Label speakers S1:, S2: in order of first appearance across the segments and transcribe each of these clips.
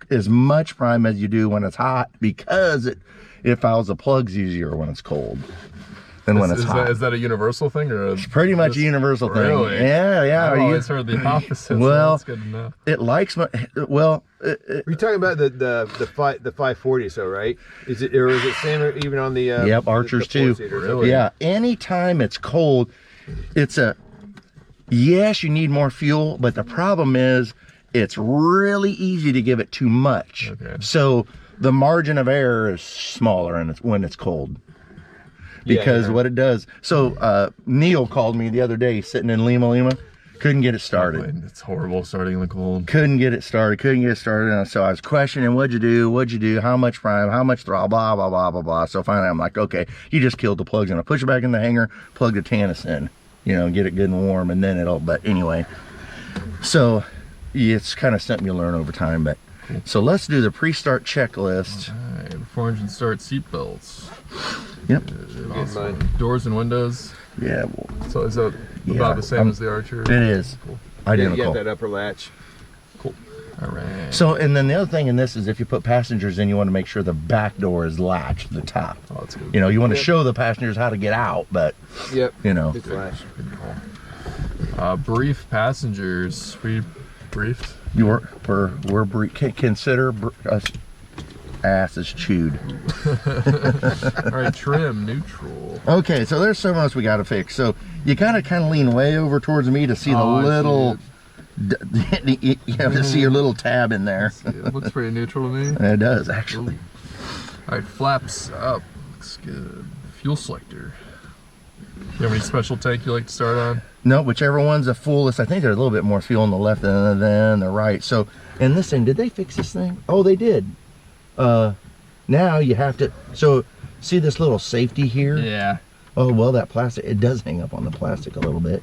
S1: as much prime as you do when it's hot, because it fouls the plugs easier when it's cold than when it's hot.
S2: Is that a universal thing, or
S1: it's pretty much a universal thing?
S2: Really?
S1: Yeah.
S2: I've always heard the opposite.
S1: Well,
S2: so that's good to know.
S1: it likes well.
S3: You're talking about the 540, so right? Is it, or is it same even on the?
S1: Yep, Archers too.
S2: Really?
S1: Yeah. Anytime it's cold, it's yes, you need more fuel, but the problem is it's really easy to give it too much.
S2: Okay.
S1: So the margin of error is smaller when it's cold. Because what it does, so Neil called me the other day sitting in Lima, couldn't get it started.
S2: It's horrible starting in the cold.
S1: Couldn't get it started. And so I was questioning, what'd you do, how much prime, how much throttle, blah, blah, blah, blah, blah. So finally I'm like, okay, you just killed the plugs, and I push it back in the hanger, plug the Tannis in, get it good and warm, and then but anyway. So it's kind of something you learn over time, but so let's do the pre-start checklist.
S2: All right, before engine start, seatbelts.
S1: Yep.
S2: Awesome. Doors and windows.
S1: Yeah.
S2: So is that about the same as the Archer?
S1: It is.
S2: Cool.
S1: Identical.
S3: You got that upper latch.
S2: Cool. All right.
S1: So, and then the other thing in this is if you put passengers in, you want to make sure the back door is latched, the top.
S2: Oh, that's good.
S1: You want to show the passengers how to get out, but
S3: It's latched.
S2: Brief passengers. We briefed.
S1: We're consider us asses chewed.
S2: All right, trim neutral.
S1: Okay, so there's so much we got to fix. So you gotta kind of lean way over towards me to see the little, you have to see your little tab in there.
S2: It looks pretty neutral to me.
S1: It does actually.
S2: All right, flaps up. Looks good. Fuel selector. You have any special tank you like to start on?
S1: No, whichever one's the fullest. I think there's a little bit more fuel on the left than the right. So, and this thing, did they fix this thing? Oh, they did. Now you have to, so see this little safety here?
S2: Yeah.
S1: Oh, well, that plastic, it does hang up on the plastic a little bit.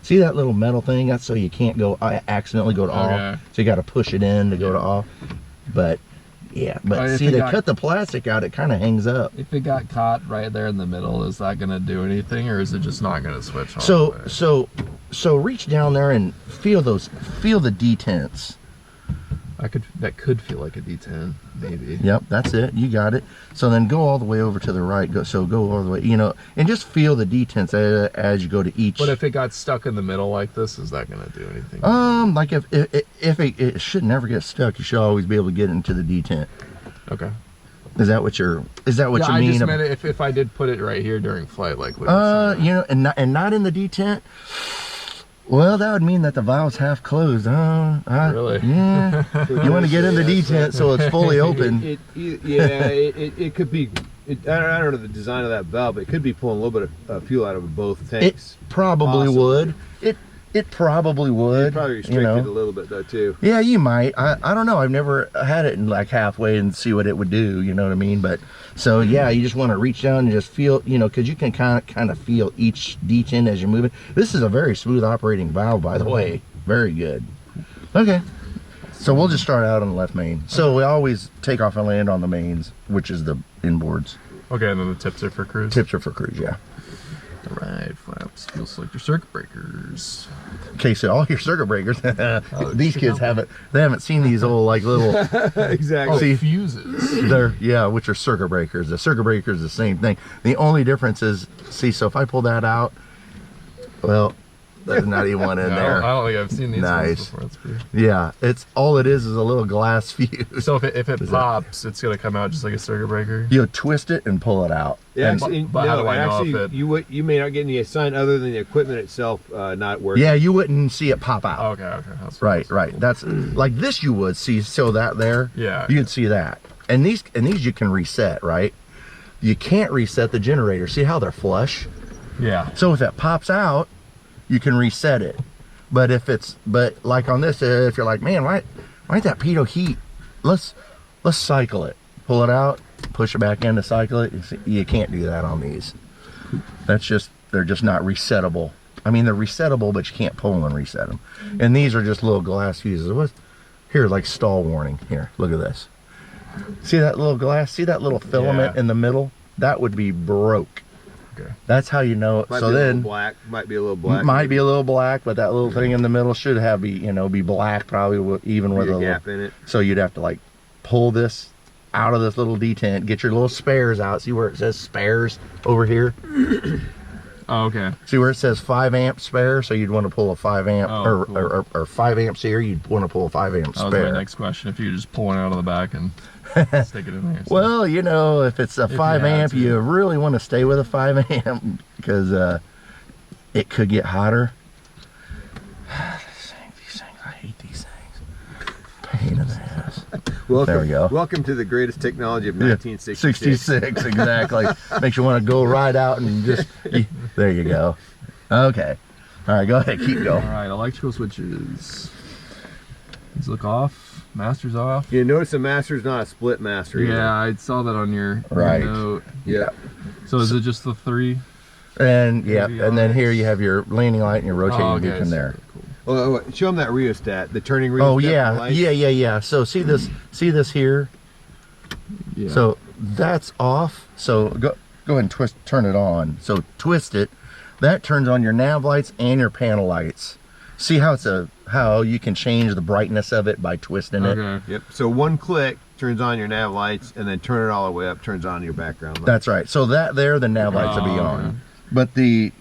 S1: See that little metal thing? That's so you can't accidentally go to off. So you got to push it in to go to off. But yeah, but see, they cut the plastic out, it kind of hangs up.
S2: If it got caught right there in the middle, is that gonna do anything, or is it just not gonna switch on?
S1: So reach down there and feel the detents.
S2: That could feel like a D10, maybe.
S1: Yep, that's it. You got it. So then go all the way over to the right. Go all the way, and just feel the detents as you go to each.
S2: But if it got stuck in the middle like this, is that gonna do anything?
S1: Like if it should never get stuck, you should always be able to get into the detent.
S2: Okay.
S1: Is that what you mean?
S2: I just meant if I did put it right here during flight, like.
S1: And not in the detent. Well, that would mean that the valve's half closed.
S2: Really?
S1: Yeah. You want to get in the detent so it's fully open.
S3: It could be. I don't know the design of that valve, but it could be pulling a little bit of fuel out of both tanks.
S1: It probably would. It probably would.
S3: You'd probably restrict it a little bit though too.
S1: Yeah, you might. I don't know. I've never had it in like halfway and see what it would do. You know what I mean? But so yeah, you just want to reach down and just feel, because you can kind of feel each detent as you're moving. This is a very smooth operating valve, by the way. Very good. Okay. So we'll just start out on the left main. So we always take off and land on the mains, which is the inboards.
S2: Okay, and then the tips are for cruise.
S1: Tips are for cruise, yeah.
S2: All right, flaps, fuel selector, circuit breakers.
S1: Okay, so all your circuit breakers, these kids haven't seen these old like little
S3: exactly.
S1: See,
S2: fuses.
S1: Which are circuit breakers. The circuit breaker is the same thing. The only difference is, so if I pull that out, well, there's not even one in there.
S2: I don't think I've seen these ones before. That's pretty.
S1: Yeah, all it is a little glass fuse.
S2: So if it pops, it's gonna come out just like a circuit breaker.
S1: You twist it and pull it out.
S3: Yeah,
S2: but how do I know if it?
S3: You may not get any sign other than the equipment itself not working.
S1: Yeah, you wouldn't see it pop out.
S2: Okay.
S1: Right. That's like this. You would see. So that there.
S2: Yeah.
S1: You'd see that. And these you can reset, right? You can't reset the generator. See how they're flush?
S2: Yeah.
S1: So if it pops out, you can reset it. But like on this, if you're like, man, why that pitot heat? Let's cycle it. Pull it out, push it back in to cycle it. You can't do that on these. They're just not resettable. I mean, they're resettable, but you can't pull and reset them. And these are just little glass fuses. Here, like stall warning. Here, look at this. See that little glass? See that little filament in the middle? That would be broke.
S2: Okay.
S1: That's how you know.
S3: Might be a little black.
S1: Might be a little black, but that little thing in the middle should be black, probably even with a
S3: gap in it.
S1: So you'd have to like pull this out of this little detent, get your little spares out. See where it says spares over here?
S2: Oh, okay.
S1: See where it says 5 amp spare? So you'd want to pull a 5 amp,
S2: cool.
S1: or 5 amps here. You'd want to pull a 5 amp
S2: That was
S1: spare.
S2: my next question. If you could just pull one out of the back and stick it in there. So.
S1: Well, you know, if it's a 5
S2: you had
S1: amp,
S2: to.
S1: you really want to stay with a 5 amp because it could get hotter. These things, I hate these things. Pain in the ass.
S3: Welcome,
S1: There we go.
S3: Welcome to the greatest technology of 1966.
S1: 66, exactly. Makes you want to go right out and just, there you go. Okay. All right, go ahead, keep
S2: All
S1: going.
S2: right, electrical switches. These look off. Master's off.
S3: You notice the master's not a split master either.
S2: Yeah, I saw that on your
S1: Right.
S2: note.
S3: Yeah.
S2: So is it just the 3?
S1: And yeah,
S2: Maybe
S1: and then
S2: on-
S1: here you have your landing light and your rotating
S2: Oh, okay,
S1: beacon there.
S2: Cool.
S3: Oh, show them that rheostat, the turning rheostat.
S1: Oh
S3: for the
S1: yeah,
S3: lights.
S1: yeah. So see this here.
S2: Yeah.
S1: So that's off. So go ahead and turn it on. So twist it. That turns on your nav lights and your panel lights. See how how you can change the brightness of it by twisting it.
S2: Okay.
S3: Yep. So one click turns on your nav lights, and then turn it all the way up turns on your background lights.
S1: That's right. So that there, the nav lights will be
S2: Oh,
S1: on,
S2: okay.
S1: but the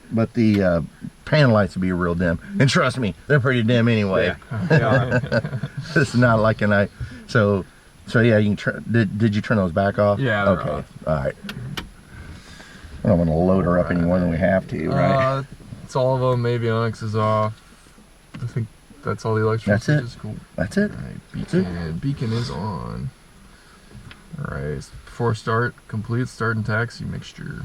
S1: panel lights will be real dim. And trust me, they're pretty dim anyway.
S3: Yeah. They are.
S1: It's not like so yeah. You can did you turn those back off?
S2: Yeah, they're
S1: Okay.
S2: off.
S1: All right. I don't want to load her up any more than we have to, right?
S2: It's all of them. Avionics is off. I think that's all the electrical
S1: That's it?
S2: switches. Cool.
S1: That's it.
S2: All right,
S1: That's it.
S2: beacon is on. All right, before start, complete start and taxi mixture.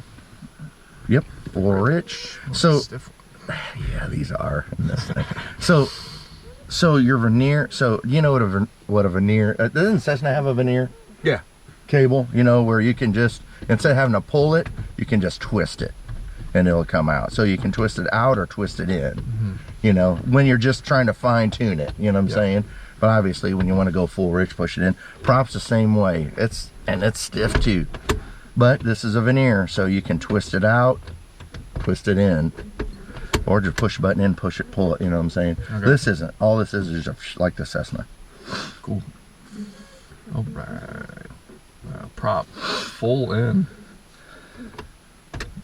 S1: Yep. Full rich.
S2: Oh,
S1: So
S2: stiff.
S1: yeah, these are in this thing. So your veneer. So you know what a veneer? Doesn't Cessna have a veneer
S3: Yeah.
S1: cable? You know where you can just instead of having to pull it, you can just twist it, and it'll come out. So you can twist it out or twist it in.
S2: Mm-hmm.
S1: You know when you're just trying to fine tune it. You know what I'm
S3: Yeah.
S1: saying? But obviously when you want to go full rich, push it in. Props the same way. It's stiff too. But this is a veneer, so you can twist it out, twist it in, or just push a button in, push it, pull it. You know what I'm saying?
S2: Okay.
S1: This isn't. All this is just like the Cessna.
S2: Cool. All right. Prop full in.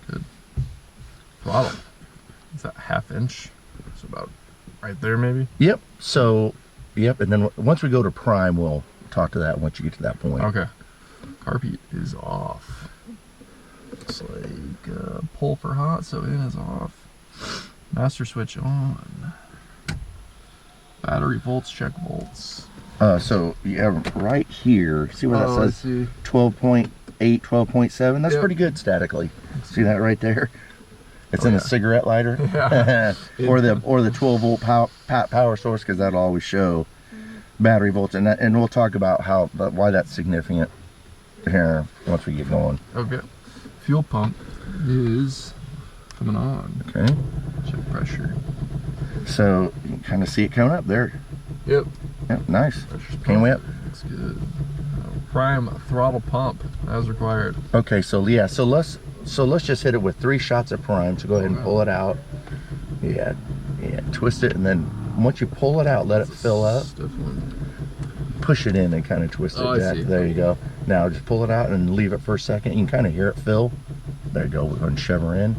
S2: Good. Throttle. Is that 1/2 inch? It's about right there, maybe.
S1: Yep. So, yep. And then once we go to prime, we'll talk to that once you get to that point.
S2: Okay. Carpet is off. Looks like pull for hot, so in is off. Master switch on. Battery volts, check volts.
S1: So you have right here. See where that
S2: I
S1: says
S2: see.
S1: 12.8, 12.7? That's
S2: Yep.
S1: pretty good statically. See that right there? It's in
S2: yeah.
S1: the cigarette lighter,
S2: Yeah.
S1: or the 12-volt power source, because that'll always show battery volts, and we'll talk about why that's significant here once we get going.
S2: Okay. Fuel pump is coming on.
S1: Okay.
S2: Check pressure.
S1: So you can kind of see it coming up there.
S2: Yep.
S1: Yep, nice.
S2: Pressure's
S1: Came
S2: pumped.
S1: up.
S2: Looks good. Prime throttle pump as required.
S1: Okay, so yeah, so let's just hit it with 3 shots of prime. So go ahead and pull it out. Yeah, twist it, and then once you pull it out, let it fill up.
S2: Stiff one.
S1: Push it in and kind of twist it.
S2: Oh, I
S1: Jack.
S2: see.
S1: There you go. Now just pull it out and leave it for a second. You can kind of hear it fill. There you go. We're going to shove her in.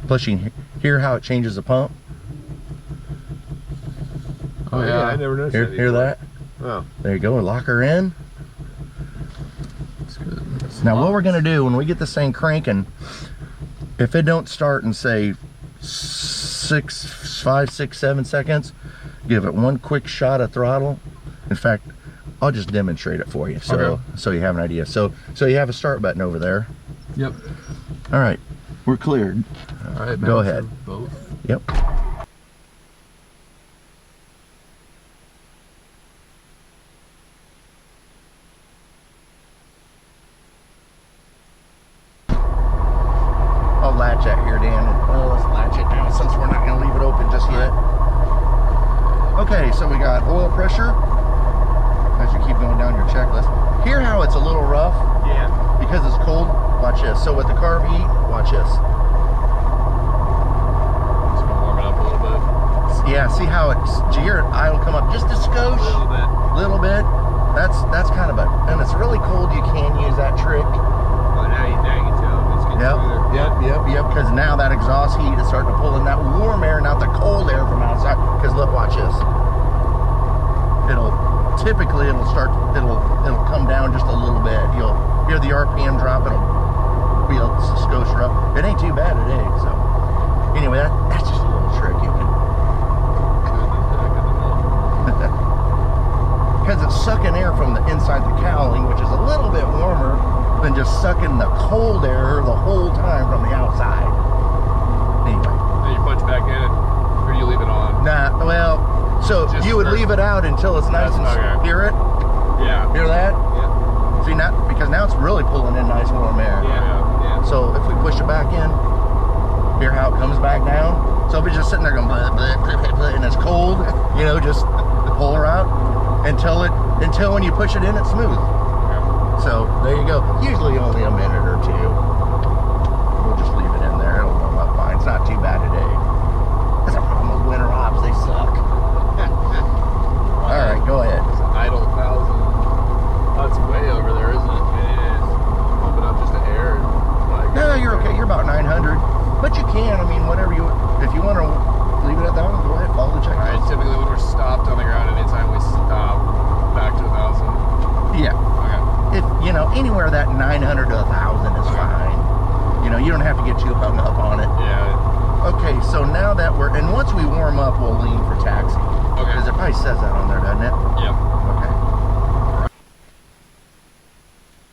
S1: Plus, you can hear how it changes the pump.
S2: Oh yeah.
S3: I never noticed
S1: Hear that?
S3: Oh.
S1: There you go. Lock her in.
S2: Looks good.
S1: Now what we're gonna do when we get this thing cranking, if it don't start in say 5, 6, 7 seconds, give it one quick shot of throttle. In fact, I'll just demonstrate it for you, so you have an idea. So you have a start button over there.
S2: Yep.
S1: All right, we're cleared.
S2: All right.
S1: Go
S2: balance
S1: ahead.
S2: of Both.
S1: Yep. I'll latch that here, Dan. Let's latch it down since we're not going to leave it open just yet. Okay, so we got oil pressure. As you keep going down your checklist. Hear how it's a little rough?
S3: Yeah.
S1: Because it's cold. Watch this. So with the carb heat, watch this.
S2: Just gonna warm it up a little bit.
S1: Yeah, see how it's, do you hear it idle come up just a
S3: A little
S1: skosh?
S3: bit.
S1: really cold, you can use that trick.
S3: Oh, now you can tell. It's getting smoother.
S1: Yep. Because now that exhaust heat is starting to pull in that warm air, not the cold air from outside. Because look, watch this. It'll come down just a little bit. You'll hear the RPM drop. It'll be a skosh rough. It ain't too bad today. So anyway, that's just a little trick you can. Because it's sucking air from the inside the cowling, which is a little bit warmer than just sucking the cold air the whole time from the outside. Anyway.
S2: Then you punch back in, or do you leave it on?
S1: Nah, well, so
S2: Just
S1: you would leave it out until it's nice and
S2: okay.
S1: hear it?
S2: Yeah.
S1: Hear that?
S3: Yeah.
S1: See, because now it's really pulling in nice warm air.
S3: Yeah.
S1: So if we push it back in, hear how it comes back down? So if it's just sitting there going, bleh, bleh, bleh, bleh, bleh, and it's cold, just pull her out until when you push it in, it's smooth. So there you go. Usually only a minute or two. We'll just leave it in there. It'll warm up fine. It's not too bad today. That's a problem with winter ops. They suck. All right, go ahead.
S2: It's an idle 1,000. That's way over there, isn't it? It is. Pump it up just a hair.
S1: No, you're okay. You're about 900. But you can. I mean, whatever if you want to leave it at that one, go ahead. Follow the
S2: All right.
S1: checklist.
S2: Typically, when we're stopped on the ground, anytime we stop, back to 1,000.
S1: Yeah.
S2: Okay.
S1: If anywhere that 900 to 1,000 is fine. You don't have to get too hung up on it.
S2: Yeah.
S1: Okay, so now that and once we warm up, we'll lean for taxi.
S2: Okay.
S1: Because it probably says that on there, doesn't it?
S2: Yep.
S1: Okay.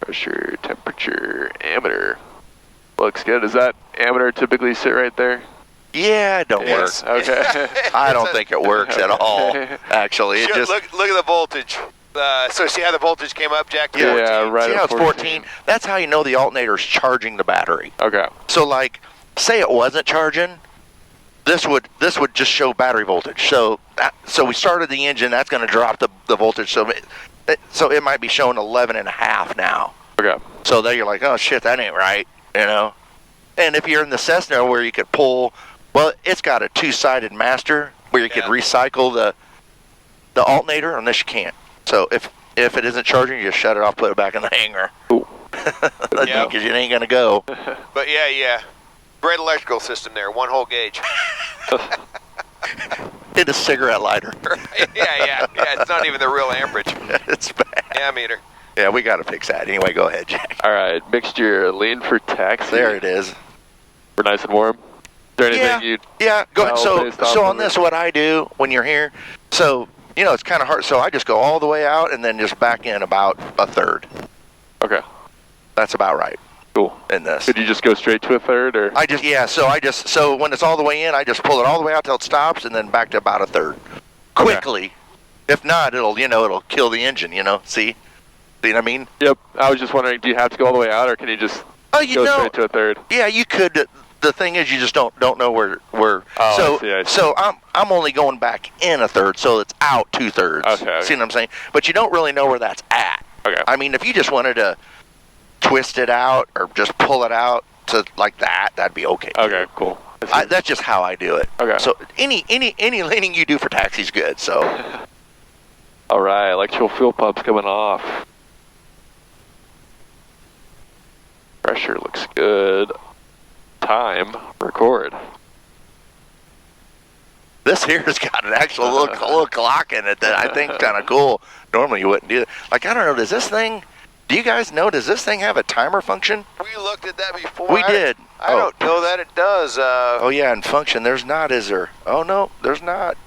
S4: Pressure, temperature, ammeter. Looks good. Does that ammeter typically sit right there?
S1: Yeah, it don't work.
S4: Yes. Okay.
S1: I don't think it works at all. Actually, it just
S5: look at the voltage. So see how the voltage came up, Jack?
S4: Yeah, right.
S1: see
S4: at
S1: how it's 14. That's how you know the alternator's charging the battery.
S4: Okay.
S1: So like, say it wasn't charging, this would just show battery voltage. So we started the engine. That's going to drop the voltage. So it might be showing 11.5 now.
S4: Okay.
S1: So then you're like, oh shit, that ain't right, And if you're in the Cessna where you could pull, well, it's got a two-sided master where you could recycle the alternator, and this you can't. So if it isn't charging, you just shut it off, put it back in the hangar. Because it ain't gonna go.
S5: But yeah. Great electrical system there. One whole gauge.
S1: In a cigarette lighter.
S5: yeah. It's not even the real amperage.
S1: It's bad.
S5: Ammeter.
S1: Yeah, we gotta fix that. Anyway, go ahead, Jack.
S4: All right. Mixture, lean for taxi.
S1: There it is.
S4: We're nice and warm. Is there anything you'd...
S1: Yeah, go ahead.
S4: Well, based off
S1: So
S4: of
S1: on this, what I do when you're here, so it's kind of hard. So I just go all the way out and then just back in about a third.
S4: Okay.
S1: That's about right.
S4: Cool.
S1: In this.
S4: Could you just go straight to a third, or?
S1: So when it's all the way in, I just pull it all the way out till it stops and then back to about a third. Quickly.
S4: Okay.
S1: If not, it'll kill the engine, See what I mean?
S4: Yep. I was just wondering, do you have to go all the way out, or can you just go straight to a third?
S1: Yeah, you could. The thing is, you just don't know where.
S4: Oh, I see.
S1: So I'm only going back in a third, so it's out 2/3.
S4: Okay.
S1: See what I'm saying? But you don't really know where that's at.
S4: Okay.
S1: I mean, if you just wanted to twist it out or just pull it out to like that'd be okay.
S4: Okay. Cool.
S1: That's just how I do it.
S4: Okay.
S1: So any leaning you do for taxi's good. So.
S4: All right. Electrical fuel pump's coming off. Pressure looks good. Time, record.
S1: This here's got an actual little clock in it that I think is kind of cool. Normally you wouldn't do that. Like, I don't know, do you guys know, does this thing have a timer function?
S5: We looked at that before.
S1: We did.
S5: I don't know that it does.
S1: Oh, yeah, and function, there's not, is there? Oh, no, there's not.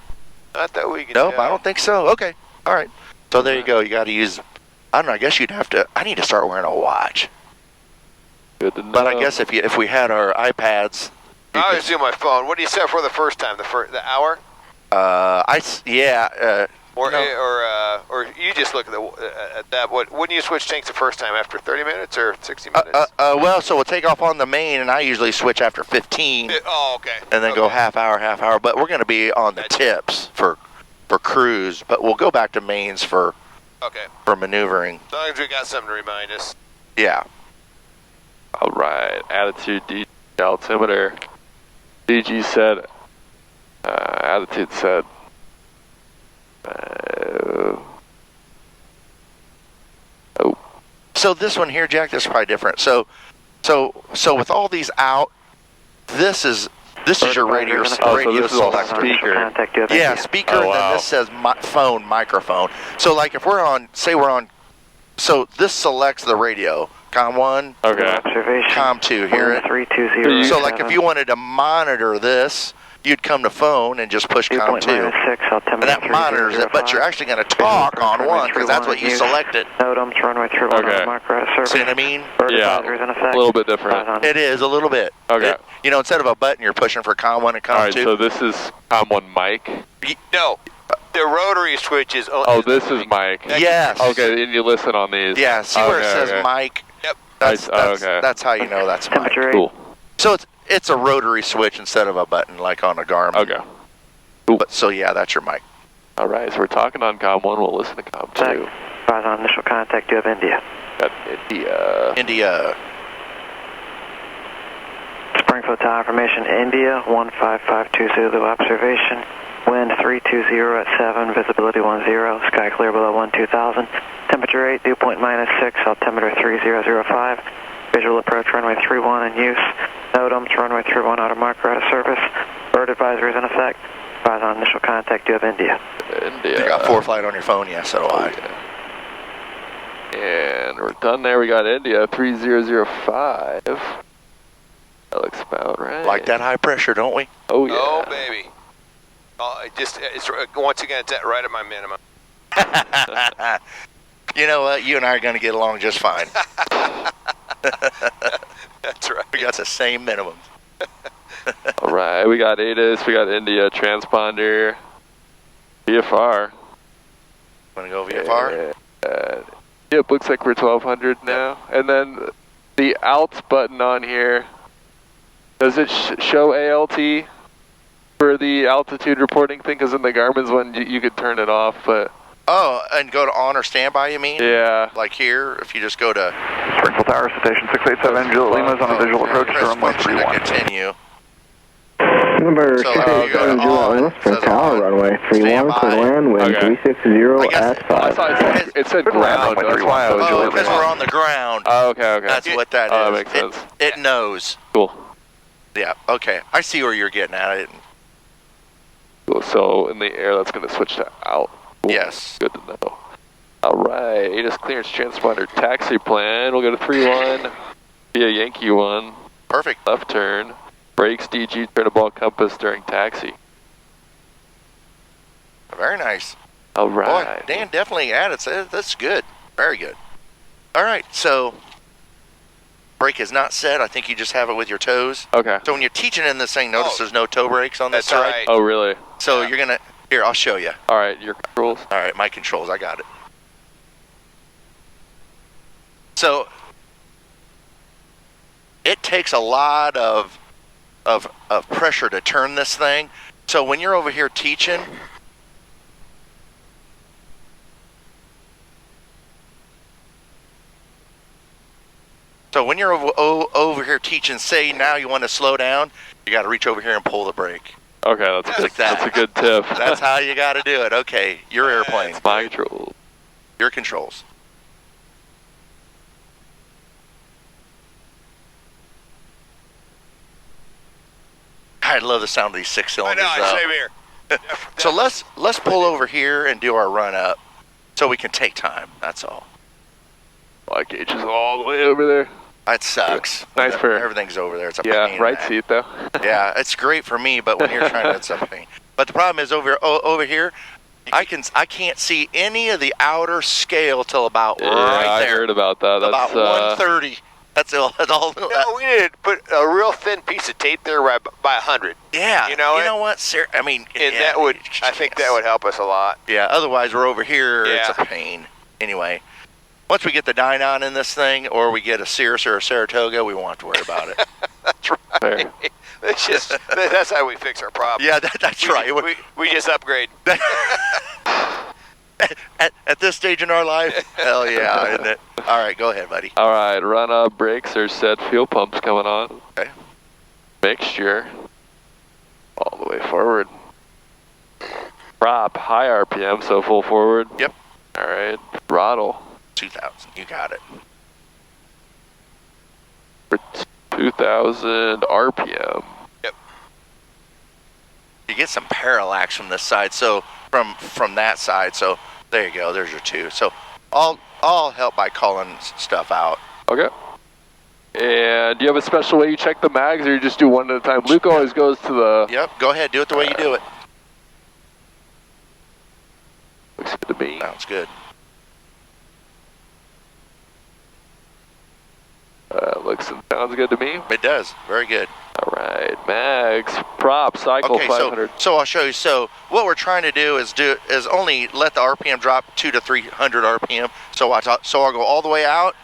S5: Not that we can
S1: Nope,
S5: tell.
S1: I don't think so. Okay, all right. So there you go. You got to use, I don't know, I guess you'd have to, I need to start wearing a watch.
S4: Good to know.
S1: But I guess if we had our iPads.
S5: I always do my phone. What do you set for the first time? The hour? Or you just look at that. Wouldn't you switch tanks the first time after 30 minutes or 60 minutes?
S1: Well, so we'll take off on the main, and I usually switch after 15.
S5: Okay.
S1: And then go half hour. But we're going to be on the tips for cruise, but we'll go back to mains for maneuvering.
S5: As long as we got something to remind us.
S1: Yeah.
S4: All right. Attitude, DG, altimeter. DG said, attitude said,
S1: So this one here, Jack, this is probably different. So with all these out, this is your radio.
S4: Oh, so this is all
S1: selector.
S4: speaker.
S1: Yeah, speaker.
S4: Oh,
S1: And then
S4: wow.
S1: this says phone, microphone. So like if we're on, say we're on, so this selects the radio. Com 1,
S4: Okay.
S1: Com 2. Hear it?
S6: 320.
S1: So like if you wanted to monitor this, you'd come to phone and just push Com 2. And that monitors it, but you're actually going to talk on 1 because that's what you selected.
S6: NOTAMs, runway 31
S4: Okay.
S6: on micro service.
S1: See what I mean?
S4: Yeah, a little bit different.
S1: It is a little bit.
S4: Okay.
S1: Instead of a button, you're pushing for Com 1 and Com
S4: All right,
S1: 2.
S4: so this is Com 1 mic.
S5: No, the rotary switch is.
S4: Oh, this is mic.
S1: Yes.
S4: Okay, and you listen on these.
S1: Yeah, see where it says mic?
S5: Yep.
S1: That's how you know that's mic.
S6: Temperature
S4: Cool.
S1: So it's a rotary switch instead of a button like on a Garmin.
S4: Okay.
S1: So yeah, that's your mic.
S4: All right, so we're talking on Com 1. We'll listen to Com 2.
S6: Advise on initial contact. You have India.
S4: Got India.
S1: India.
S6: Springfield Tower information. India 15520 Zulu observation. Wind 320 at 7. Visibility 10. Sky clear below 12,000. Temperature 8. Dew point -6. Altimeter 3005. Visual approach runway 31 in use. NOTAMs runway 31 out of micro out of service. Bird advisory is in effect. Advise on initial contact. You have India.
S4: India.
S1: You got 4-flight on your phone? Yes, so do I.
S4: And we're done there. We got India 3005. That looks about right.
S1: Like that high pressure, don't we?
S4: Oh, yeah.
S5: Oh, baby. Oh, it's once again, it's right at my minimum.
S1: You know what? You and I are going to get along just fine.
S5: That's right.
S1: We got the same minimum.
S4: All right, we got ATIS, we got India, transponder, VFR.
S1: Want to go VFR?
S4: Yep, looks like we're 1200 now. And then the ALT button on here, does it show ALT for the altitude reporting thing? Because in the Garmin's one, you could turn it off, but...
S1: Oh, and go to on or standby, you mean?
S4: Yeah.
S1: Like here, if you just go to...
S7: Springfield Tower, Station 687, Juliet Lima's on a visual approach to runway
S1: Press function to
S7: 31.
S1: continue.
S8: Number
S1: So, like, you go to
S8: 687
S1: on,
S8: Juliet Lima,
S1: it
S8: from
S1: says
S8: Tower,
S1: on.
S8: runway 31,
S1: Standby.
S8: clear land, wind
S4: Okay.
S8: 360
S1: guess-
S8: at
S4: I
S8: 5.
S4: thought it said ground, that's why I was
S1: Oh,
S4: doing
S1: because
S4: that.
S1: we're on the ground.
S4: Oh, okay.
S1: That's what that is.
S4: Oh, that makes sense.
S1: It knows.
S4: Cool.
S1: Yeah, okay. I see where you're getting at.
S4: Cool. So in the air, that's going to switch to out. Cool.
S1: Yes.
S4: Good to know. All right, ATIS clearance transponder taxi plan. We'll go to 3-1, be a Yankee 1.
S1: Perfect.
S4: Left turn, brakes, DG, turnabout compass during taxi.
S1: Very nice.
S4: All right.
S1: Boy, Dan definitely added. That's good. Very good. All right, so brake is not set. I think you just have it with your toes.
S4: Okay.
S1: So when you're teaching in this thing, notice there's no toe brakes on this
S5: That's
S1: side.
S5: right.
S4: Oh, really?
S1: So you're going to... Here, I'll show you.
S4: All right, your controls.
S1: All right, my controls. I got it. So it takes a lot of pressure to turn this thing. So when you're over here teaching, over here teaching, say now you want to slow down, you got to reach over here and pull the brake.
S4: Okay, that's
S1: Like that.
S4: a good tip.
S1: That's how you got to do it. Okay, your airplane,
S4: my controls.
S1: your controls. I love the sound of these 6
S5: I
S1: cylinders.
S5: know,
S1: though.
S5: same here.
S1: So let's pull over here and do our run up, so we can take time. That's all.
S4: My gauge is all the way over there.
S1: That sucks.
S4: Nice for-
S1: Everything's over there. It's a pain.
S4: Yeah,
S1: in
S4: right
S1: the-
S4: seat though.
S1: Yeah, it's great for me, but when you're trying to, it's a pain. But the problem is over here, I can't see any of the outer scale till about
S4: Yeah,
S1: right
S4: I
S1: there.
S4: heard about that.
S1: About
S4: That's
S1: 130. That's all.
S5: No, we need to put a real thin piece of tape there right by 100.
S1: Yeah.
S5: You know
S1: You know what? I mean,
S5: And
S1: yeah,
S5: that would, I think that would help us a lot.
S1: Yeah. Otherwise, we're over here.
S5: Yeah.
S1: It's a pain. Anyway, once we get the Dynon in this thing, or we get a Cirrus or a Saratoga, we won't have to worry about it.
S5: That's right.
S4: Fair.
S5: That's how we fix our problem.
S1: Yeah, that's right.
S5: We just upgrade.
S1: At this stage in our life, hell yeah, isn't it? All right, go ahead, buddy.
S4: All right, run up, brakes are set, fuel pumps coming on.
S1: Okay.
S4: Mixture. All the way forward. Prop, high RPM, so full forward.
S1: Yep.
S4: All right, throttle.
S1: 2,000. You got it.
S4: for 2,000 RPM.
S1: You get some parallax from this side, so from that side. So there you go. There's your 2. So I'll help by calling stuff out.
S4: Okay. And do you have a special way you check the mags, or you just do one at a time? Luke always goes to the...
S1: Yep, go ahead. Do it the way you do it.
S4: Looks good to me.
S1: Sounds good.
S4: Looks and sounds good to me.
S1: It does. Very good.
S4: All right, mags, prop, cycle,
S1: Okay,
S4: 500.
S1: so I'll show you. So what we're trying to do is only let the RPM drop 200 to 300 RPM. So I'll go all the way out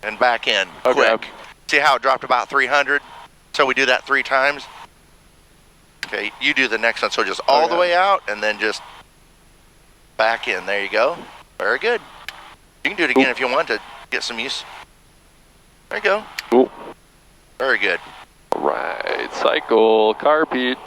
S1: and back in quick. See how it dropped about 300? So we do that 3 times. Okay, you do the next one. So just all the way out and then just back in. There you go. Very good. You can do it again if you want to get some use. There you go.
S4: Cool.
S1: Very good.
S4: All right, cycle, carpet.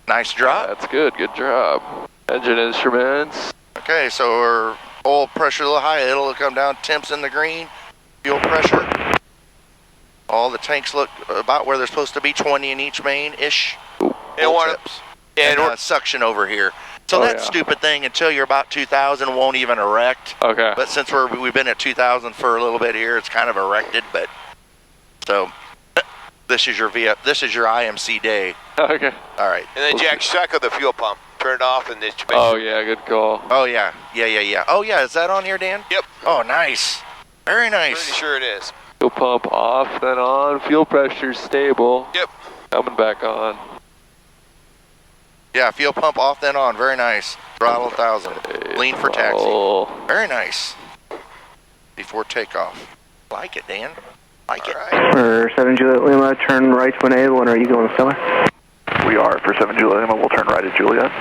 S1: Nice drop.
S4: That's good. Good job. Engine instruments.
S1: Okay, so our oil pressure a little high. It'll come down. Temps in the green. Fuel pressure. All the tanks look about where they're supposed to be. 20 in each main-ish. And suction over here. So that stupid thing, until you're about 2,000, won't even erect.
S4: Okay.
S1: But since we've been at 2,000 for a little bit here, it's kind of erected. But so this is your IMC day.
S4: Okay.
S1: All right.
S5: And then Jack, cycle the fuel pump. Turn it off and just.
S4: Oh yeah, good call.
S1: Oh yeah. Oh yeah, is that on here, Dan?
S5: Yep.
S1: Oh nice. Very nice.
S5: Pretty sure it is.
S4: Fuel pump off, then on. Fuel pressure stable.
S5: Yep.
S4: Coming back on.
S1: Yeah, fuel pump off, then on. Very nice. Throttle 1,000. Lean for taxi. Very nice. Before takeoff. Like it, Dan. Like it.
S5: Right.
S8: For 7 Juliet Lima, turn right to enable, and are you going stellar?
S7: We are. For 7 Juliet Lima, we'll turn right at Juliet.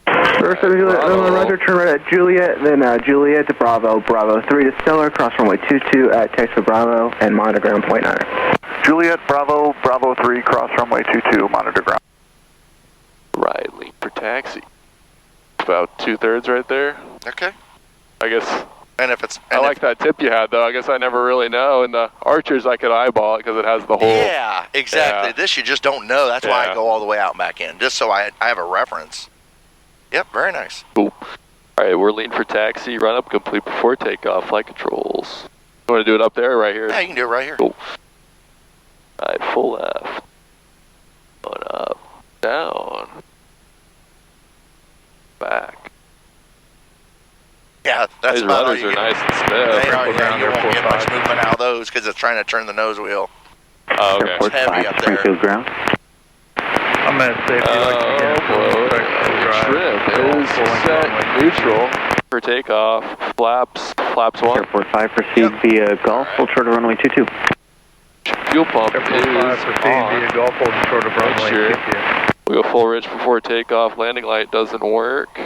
S8: For 7 Juliet Lima, roger, turn right at Juliet, then Juliet to Bravo, Bravo 3 to stellar, cross runway 22 at Texas Bravo, and monitor ground point 9.
S7: Juliet, Bravo, Bravo 3, cross runway 22, monitor ground.
S4: Right, lean for taxi. About 2/3 right there.
S1: Okay.
S4: I guess.
S1: And if it's...
S4: I like that tip you had, though. I guess I never really know. And the Archers, I could eyeball it because it has the whole...
S1: Yeah, exactly.
S4: Yeah.
S1: This you just don't know. That's why I go all the way out and back in, just so I have a reference. Yep, very nice.
S4: Cool. All right, we're lean for taxi. Run up complete before takeoff. Flight controls. You want to do it up there or right here?
S1: Yeah, you can do it right here.
S4: Cool. All right, full left. Going up. Down. Back.
S1: Yeah, that's
S4: These
S1: about all
S4: rudders
S1: you
S4: are
S1: get.
S4: nice and stiff.
S1: They are, yeah, you won't get much movement out of those because it's trying to turn the nose wheel.
S4: Oh, okay.
S8: Airport
S1: It's heavy
S8: 5,
S1: up there.
S8: Springfield ground.
S9: I'm at safety
S4: Trim is set neutral for takeoff. Flaps 1.
S8: Airport 5, proceed via Gulf, full short of runway 22.
S4: Fuel pump
S9: Airport 5, proceed via
S4: on.
S9: Gulf, hold short of runway
S4: sure.
S9: 22.
S4: We go full rich before takeoff. Landing light doesn't work.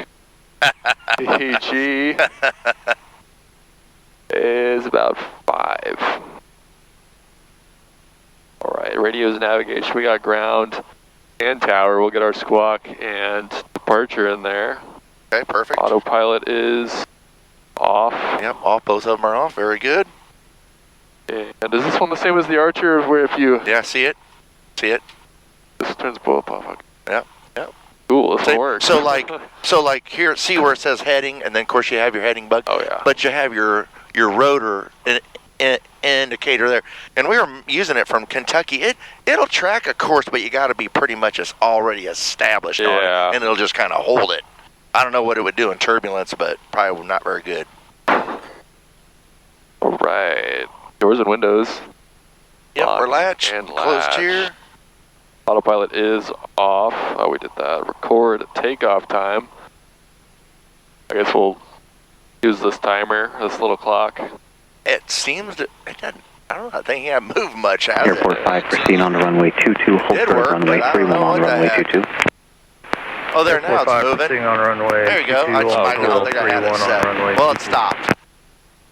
S4: EG is about 5. Alright, radios navigation. We got ground and tower. We'll get our squawk and departure in there.
S1: Okay, perfect.
S4: Autopilot is off.
S1: Yep, off. Both of them are off. Very good.
S4: And is this one the same as the Archer, where if you...
S1: Yeah, see it? See it?
S4: This turns both off. Okay.
S1: Yep, yep.
S4: Cool, this will work.
S1: So like here, see where it says heading, and then of course you have your heading bug.
S4: Oh yeah.
S1: But you have your rotor indicator there, and we were using it from Kentucky. It'll track a course, but you got to be pretty much already established on it, and it'll just kind of hold it. I don't know what it would do in turbulence, but probably not very good.
S4: All right. Doors and windows.
S1: Yep,
S4: Lock
S1: we're latch.
S4: and
S1: Closed
S4: latch.
S1: here.
S4: Autopilot is off. Oh, we did that. Record takeoff time. I guess we'll use this timer, this little clock.
S1: It seems that it doesn't. I don't know. I think it hasn't moved much, has
S8: Airport
S1: it?
S8: 5, proceed on to runway 22, hold
S1: Did
S8: short
S1: work,
S8: of runway
S1: but I
S8: 31
S1: don't know
S8: on
S1: what the
S8: runway
S1: heck.
S8: 22.
S1: Oh, there now
S9: Airport 5,
S1: it's moving.
S9: proceeding on runway
S1: There you go.
S9: 22,
S1: I just might not think I had it
S9: 31
S1: set.
S9: on runway
S1: Well, it
S9: 22.
S1: stopped.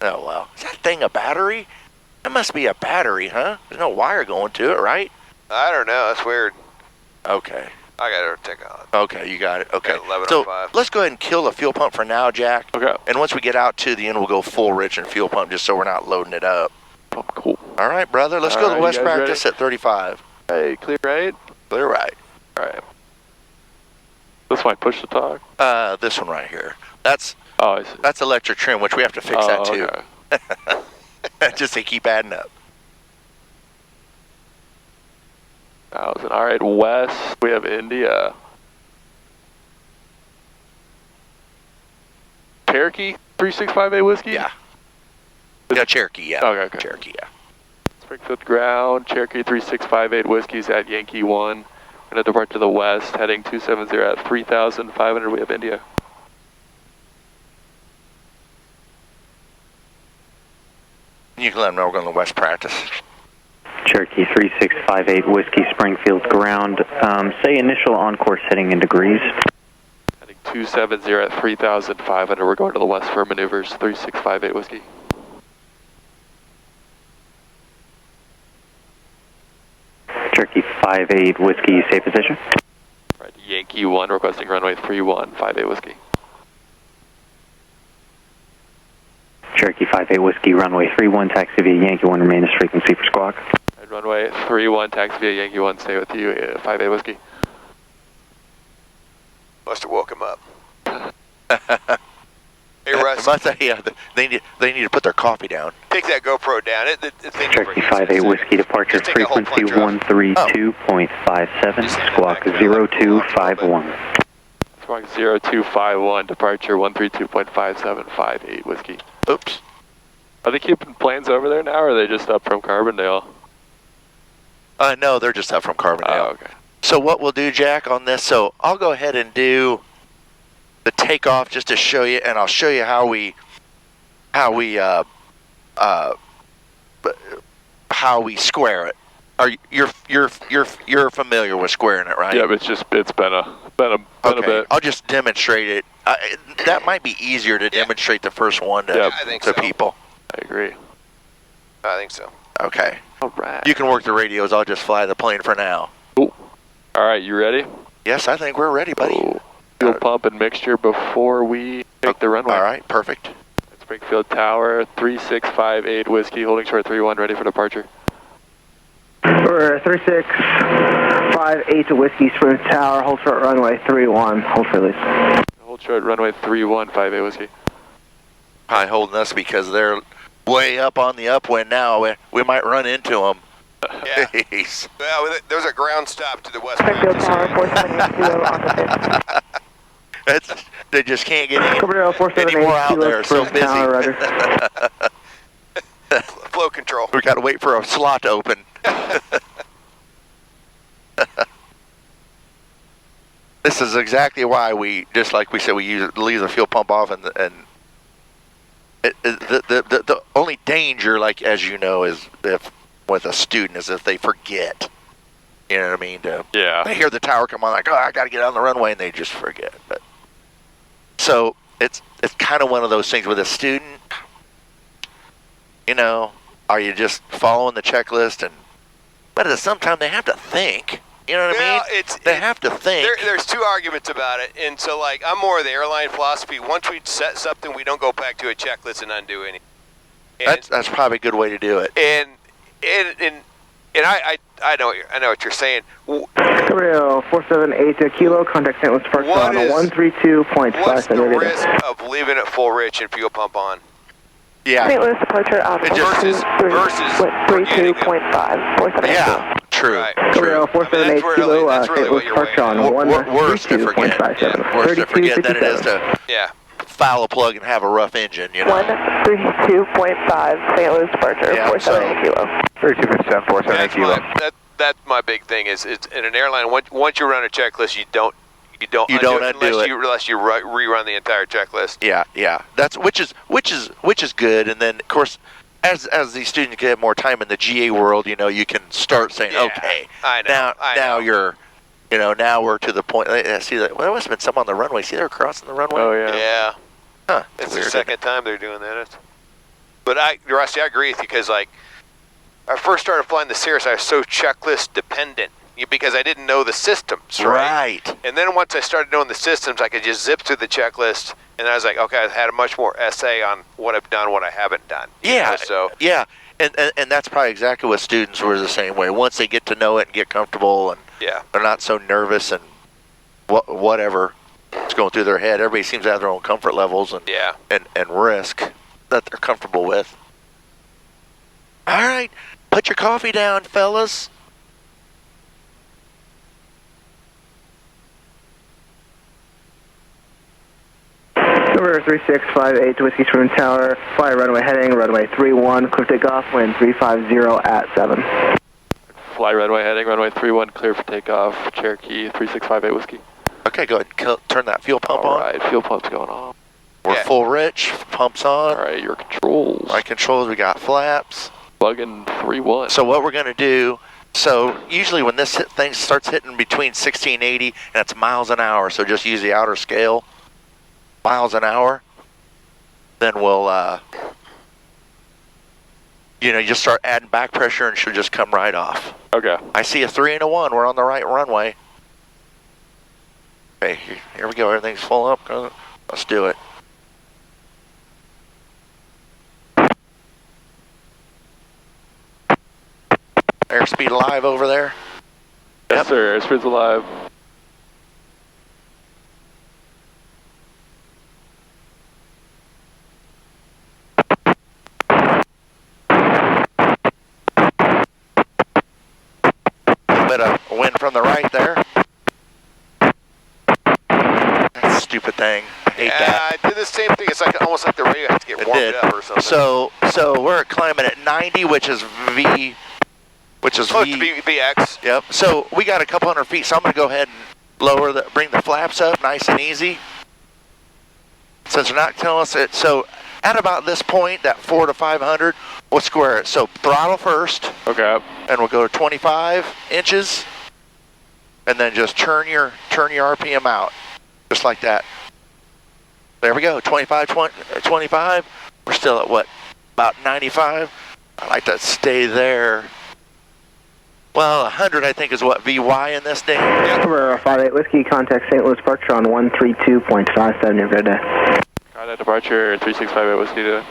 S1: Oh well. Is that thing a battery? That must be a battery, huh? There's no wire going to it, right?
S5: I don't know. That's weird.
S1: Okay.
S5: I got to take on.
S1: Okay, you got it. Okay.
S5: Got 11
S1: So
S5: on 5.
S1: let's go ahead and kill the fuel pump for now, Jack.
S4: Okay.
S1: And once we get out to the end, we'll go full rich and fuel pump just so we're not loading it up.
S4: Oh, cool.
S1: All right, brother. Let's
S4: All
S1: go to
S4: right,
S1: the West
S4: you guys
S1: practice at 35.
S4: Hey, clear right?
S1: Clear right.
S4: All right. This might push to talk.
S1: This one right here. That's
S4: I see.
S1: That's electric trim, which we have to fix that too.
S4: Okay.
S1: Just they keep adding up.
S4: 1,000. All right, west, we have India. Cherokee 3658 whiskey?
S1: Yeah. Yeah, Cherokee, yeah.
S4: Okay.
S1: Cherokee, yeah.
S4: Springfield ground, Cherokee 3658 whiskey's at Yankee 1. We're going to depart to the west, heading 270 at 3,500. We have India.
S1: You can let them know we're going to the West practice.
S6: Cherokee 3658 Whiskey, Springfield ground. Say initial on course heading in degrees.
S4: Heading 270 at 3,500. We're going to the west for maneuvers, 3658 whiskey.
S6: Cherokee 58 Whiskey, safe position.
S4: Right, Yankee 1 requesting runway 3158 whiskey.
S6: Cherokee 58 Whiskey, runway 31, taxi via Yankee 1, remain as frequency for squawk.
S4: Right, runway 31, taxi via Yankee 1, stay with you, 58 whiskey.
S5: Must have woke him up. Hey, Russ.
S1: Yeah, they need to put their coffee down.
S5: Take that GoPro down. The thing
S6: Cherokee 58 Whiskey, departure
S5: Just take a whole
S6: frequency
S5: plunge off.
S6: 132.57, squawk 0251.
S4: Squawk 0251, departure 132.5758 whiskey.
S1: Oops.
S4: Are they keeping planes over there now, or are they just up from Carbondale?
S1: No, they're just up from Carbondale.
S4: Oh, okay.
S1: So what we'll do, Jack, on this, so I'll go ahead and do the takeoff just to show you, and I'll show you how we square it. You're familiar with squaring it, right?
S4: Yeah, but it's been a bit.
S1: I'll just demonstrate it. That might be easier to demonstrate the first one to,
S5: I think
S1: to
S5: so.
S1: people.
S4: I agree.
S5: I think so.
S1: Okay.
S4: All right.
S1: You can work the radios. I'll just fly the plane for now.
S4: Cool. All right, you ready?
S1: Yes, I think we're ready, buddy.
S4: Oh, fuel pump and mixture before we take the runway.
S1: All right, perfect.
S4: Springfield Tower, 3658 whiskey, holding short 31, ready for departure.
S8: We're 3658 to Whiskey, Springfield Tower, hold short runway 31, hold for release.
S4: Hold short runway 3158 whiskey.
S1: Probably holding us because they're way up on the upwind now. We might run into them.
S5: Yeah.
S1: Jeez.
S5: Well, there's a ground stop to the west.
S8: Springfield Tower, 478 kilo on the pin.
S1: They just can't get any
S8: Cabrillo, 478
S1: more out there. So busy.
S8: Tower, rudder.
S5: Flow control.
S1: We got to wait for a slot to open. This is exactly why just like we said, we leave the fuel pump off, and the only danger, like as you know, is if with a student is if they forget. You know what I mean? They hear the tower come on, like, oh, I got to get on the runway, and they just forget. But so it's kind of one of those things with a student. You know, are you just following the checklist? But at some time they have to think. You know what I mean? They have to think.
S5: There's two arguments about it, and so like I'm more of the airline philosophy. Once we set something, we don't go back to a checklist and undo anything.
S1: That's probably a good way to do it.
S5: And I know what you're saying.
S8: Cabrillo, 478 kilo, contact St. Louis Park on 132.5.
S5: What's the risk of leaving it full rich and fuel pump on?
S1: Yeah.
S10: St. Louis departure out
S5: versus
S10: 32.5.
S1: Yeah, true.
S5: Right.
S8: Cabrillo, 478 kilo, St. Louis Park on
S1: worse to forget. Yeah. Worse to forget than it is to foul a plug and have a rough engine. You know.
S10: 132.5 St. Louis departure, 478 kilo.
S9: 3257, 478 kilo.
S5: That's my big thing. Is it's in an airline. Once you run a checklist, you don't undo it unless you rerun the entire checklist.
S1: Yeah. That's which is good. And then of course, as these students get more time in the GA world, you know, you can start saying, okay,
S5: I know.
S1: Now you're, you know, now we're to the point. See that? Well, there must have been some on the runway. See, they're crossing the runway.
S4: Oh yeah.
S5: Yeah.
S1: Huh.
S5: It's the second time they're doing that. But Rusty, I agree with you because like I first started flying the Cirrus, I was so checklist dependent. because I didn't know the systems, right? And then once I started knowing the systems, I could just zip through the checklist, and I was like, okay, I had a much more essay on what I've done, what I haven't done.
S1: Yeah.
S5: So
S1: yeah, and that's probably exactly what students were the same way. Once they get to know it and get comfortable, and they're not so nervous and whatever is going through their head. Everybody seems to have their own comfort levels and risk that they're comfortable with. All right, put your coffee down, fellas.
S8: Number 3658 to Whiskey Twin Tower, fly runway heading, runway 31, clear for takeoff, wind 350 at 7.
S4: Fly runway heading, runway 31, clear for takeoff, Cherokee 3658 Whiskey.
S1: Okay, go ahead and turn that fuel pump on.
S4: All right, fuel pump's going on.
S1: We're full rich, pump's on.
S4: All right, your controls.
S1: My controls, we got flaps.
S4: Plug-in 3-1.
S1: So what we're going to do, so usually when this thing starts hitting between 1680 and it's miles an hour, so just use the outer scale, miles an hour, then we'll, you just start adding back pressure and she'll just come right off.
S4: Okay.
S1: I see a 3 and a 1. We're on the right runway. Okay, here we go. Everything's full up. Let's do it. Airspeed alive over there?
S4: Yes, sir. Airspeed's alive.
S1: A bit of wind from the right there. That stupid thing. I hate that.
S5: I did the same thing. It's like almost like the radio has to get warmed up or something.
S1: So we're climbing at 90, which is V.
S5: VX.
S1: Yep. So we got a couple hundred feet. So I'm going to go ahead and bring the flaps up, nice and easy. Since they're not telling us it. So at about this point, that 400 to 500, we'll square it. So throttle first.
S4: Okay.
S1: And we'll go to 25 inches, and then just turn your RPM out, just like that. There we go. 25. We're still at what? About 95. I like to stay there. Well, 100 I think is what VY in this thing.
S8: Number 58 Whiskey, contact St. Louis departure on 132.57. You're good day.
S4: Contact departure 3658 Whiskey to.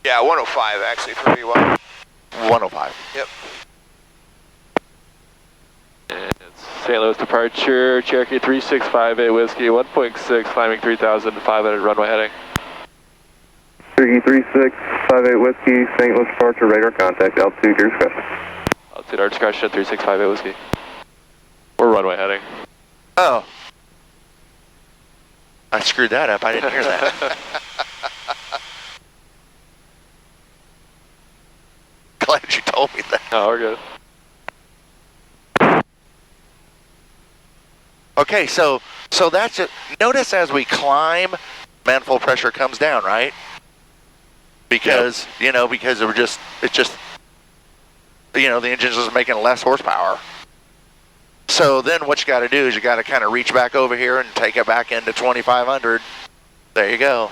S5: Yeah, 105 actually for VY.
S1: 105.
S5: Yep.
S4: And it's St. Louis departure, Cherokee 3658 Whiskey, 1.6, climbing 3,500, runway heading.
S9: Cherokee 3658 Whiskey, St. Louis departure, radar contact, altitude, your discretion.
S4: Altitude, our discretion, 3658 Whiskey. We're runway heading.
S1: Oh. I screwed that up. I didn't hear that. Glad you told me that.
S4: Oh, we're good.
S1: Okay, so that's it. Notice as we climb, manifold pressure comes down, right? Because because the engine's just making less horsepower. So then what you got to do is you got to kind of reach back over here and take it back into 2,500. There you go.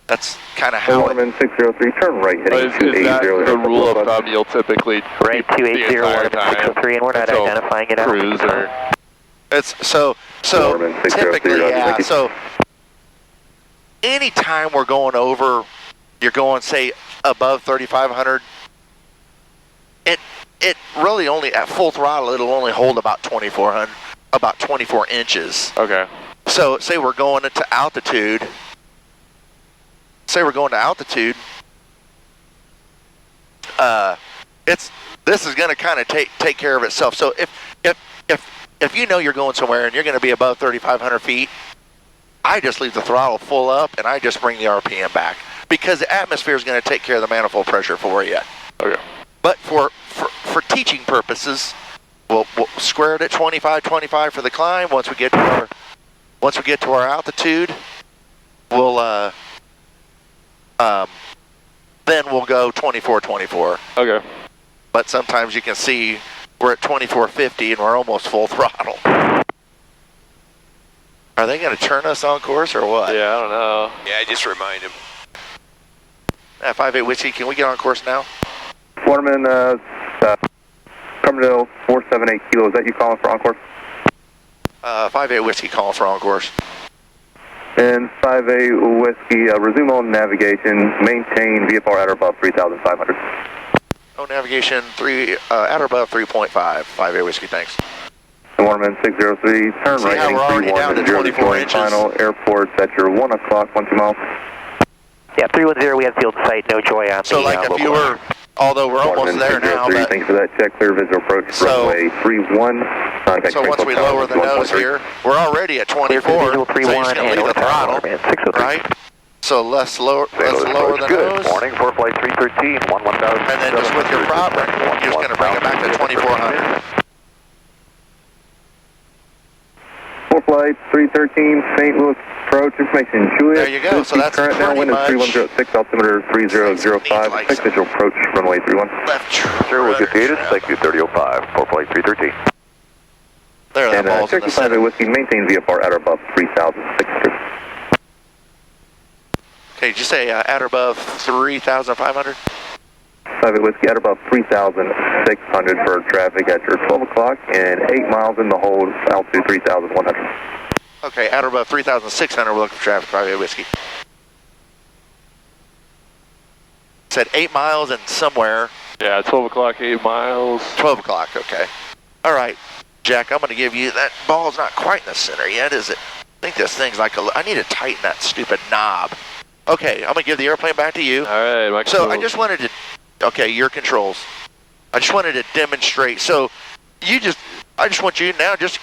S1: That's kind of how
S9: Waterman 603, turn right heading 280.
S4: Is that the rule of thumb you'll typically
S6: right 280, Waterman 603, and we're not identifying it out.
S4: Cruise or
S1: it's so typically, yeah. So anytime we're going over, you're going say above 3,500. It really only at full throttle it'll only hold about 2,400, about 24 inches.
S4: Okay.
S1: So say we're going into altitude. Say we're going to altitude. This is going to kind of take care of itself. So if you know you're going somewhere and you're going to be above 3,500 feet, I just leave the throttle full up and I just bring the RPM back because the atmosphere is going to take care of the manifold pressure for you.
S4: Okay.
S1: But for teaching purposes, we'll square it at 25 for the climb. Once we get to our altitude, we'll then we'll go 24.
S4: Okay.
S1: But sometimes you can see we're at 2450 and we're almost full throttle. Are they going to turn us on course or what?
S4: Yeah, I don't know.
S5: Yeah, just remind him.
S1: 58 Whiskey, can we get on course now?
S9: Waterman, Carbondale 478 Kilo, is that you calling for on course?
S1: 58 Whiskey calling for on course.
S9: And 58 Whiskey, resume on navigation, maintain VFR at or above 3,500.
S1: On navigation, at or above 3.5. 58 Whiskey, thanks.
S9: Waterman 603, turn
S1: See
S9: right
S1: how
S9: heading
S1: we're already down to 24 inches?
S9: Final airport at your 1 o'clock, 12 miles.
S6: Yeah, 310, we have field sight, no joy on
S1: So like if you were, although we're almost there now, but
S9: thanks for that check, clear visual approach, runway 31.
S1: So once we lower the nose here, we're already at 24, so you're just going to leave the throttle, right? So let's lower the nose.
S7: Morning for flight 313, 11000.
S1: And then just with your prop, you're just going to bring it back to 2400.
S9: For flight 313, St. Louis approach information. Juliet.
S1: There you go. So that's
S9: current now wind is 3106, altimeter 3005. Next visual approach, runway 31.
S1: Left.
S7: Sure, we'll get dated. Thank you, 3005 for flight 313.
S1: There, that ball's in the center.
S9: And Whiskey, maintain VFR at or above 3,600.
S1: Okay, did you say at or above 3,500?
S9: 58 Whiskey at or above 3,600 for traffic at your 12 o'clock and 8 miles in the hold, altitude 3,100.
S1: Okay, at or above 3,600, we're looking for traffic, 58 Whiskey. Said 8 miles and somewhere.
S4: Yeah, 12 o'clock, 8 miles.
S1: 12 o'clock, okay. All right, Jack, I'm going to give you, that ball's not quite in the center yet, is it? I think this thing's like I need to tighten that stupid knob. Okay, I'm going to give the airplane back to you.
S4: All right, my
S1: So I just wanted to, okay, your controls. I just wanted to demonstrate. So I just want you now, just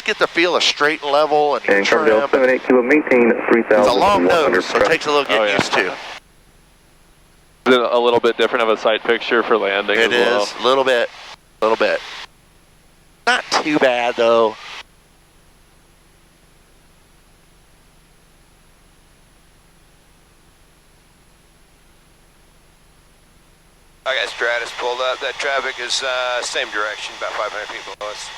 S1: get the feel of straight and level and trim.
S9: Carbondale 78 Kilo, maintain 3,100.
S1: It's a long nose, so it takes a little getting used to.
S4: Is it a little bit different of a sight picture for landing
S1: It
S4: as well?
S1: is, a little bit. Not too bad, though.
S5: I got Stratus pulled up. That traffic is same direction, about 500 feet below us.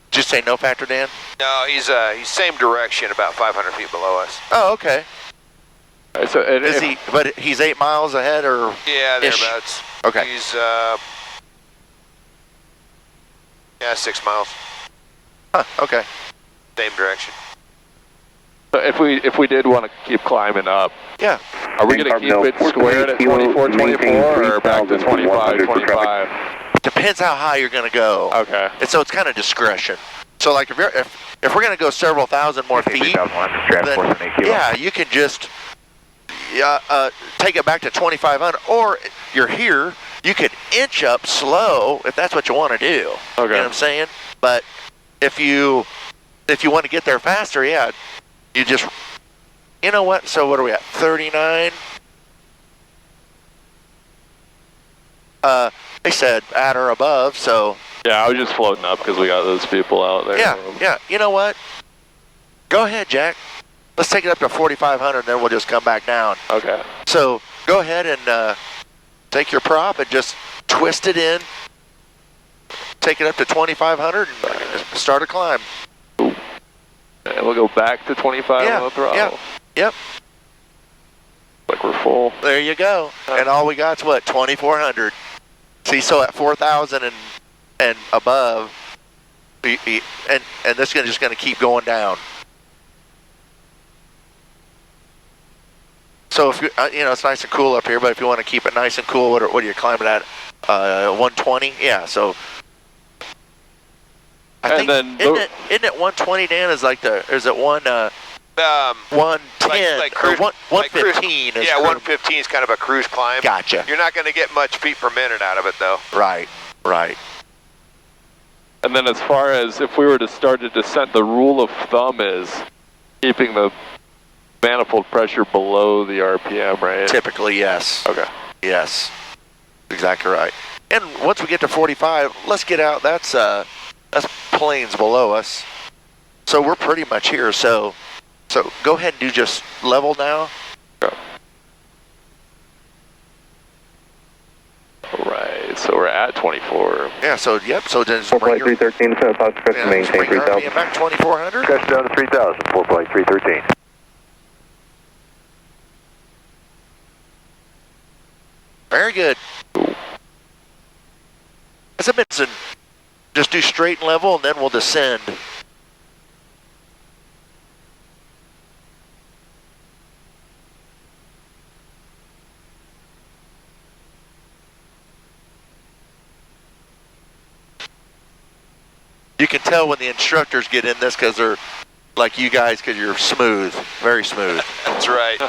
S1: Did you say no factor, Dan?
S5: No, he's same direction, about 500 feet below us.
S1: Oh, okay.
S4: So
S1: Is he? But he's 8 miles ahead, or?
S5: Yeah,
S1: Ish.
S5: thereabouts.
S1: Okay.
S5: He's 6 miles.
S1: Huh, okay.
S5: Same direction.
S4: So if we did want to keep climbing up,
S1: yeah,
S4: are we going to keep it squared at 24-24 or back to 25-25?
S1: Depends how high you're going to go.
S4: Okay.
S1: And so it's kind of discretion. So like if we're going to go several thousand more feet, then yeah, you can just take it back to 2,500, or you're here, you could inch up slow if that's what you want to do.
S4: Okay.
S1: You know what I'm saying? But if you want to get there faster, yeah, you just, you know what? So what are we at? 39. They said at or above, so.
S4: Yeah, I was just floating up because we got those people out there.
S1: Yeah. You know what? Go ahead, Jack. Let's take it up to 4,500, then we'll just come back down.
S4: Okay.
S1: So go ahead and take your prop and just twist it in. Take it up to 2,500 and start a climb.
S4: And we'll go back to 25 on the throttle.
S1: Yep.
S4: Like we're full.
S1: There you go. And all we got's what? 2,400. See, so at 4,000 and above, and this is just going to keep going down. So if you it's nice and cool up here, but if you want to keep it nice and cool, what are you climbing at? 120? Yeah. So I think isn't it 120, Dan? Is it 110
S5: like cruise,
S1: or 115?
S5: Yeah, 115 is kind of a cruise climb.
S1: Gotcha.
S5: You're not going to get much feet per minute out of it, though.
S1: Right.
S4: And then as far as if we were to start a descent, the rule of thumb is keeping the manifold pressure below the RPM, right?
S1: Typically, yes.
S4: Okay.
S1: Yes. Exactly right. And once we get to 45, let's get out. That's planes below us. So we're pretty much here. So go ahead and do just level now.
S4: Okay. All right. So we're at 24.
S1: Yeah, so, yep, so then just bring your...
S9: 4.313, so Fox Crest,
S1: Yeah, just
S9: maintain
S1: bring your
S9: 3000.
S1: RPM back 2400.
S5: Crest down to 3000, 4.313.
S1: Very good. As I mentioned, just do straight and level, and then we'll descend. You can tell when the instructors get in this because they're like you guys, because you're smooth, very smooth.
S5: That's right.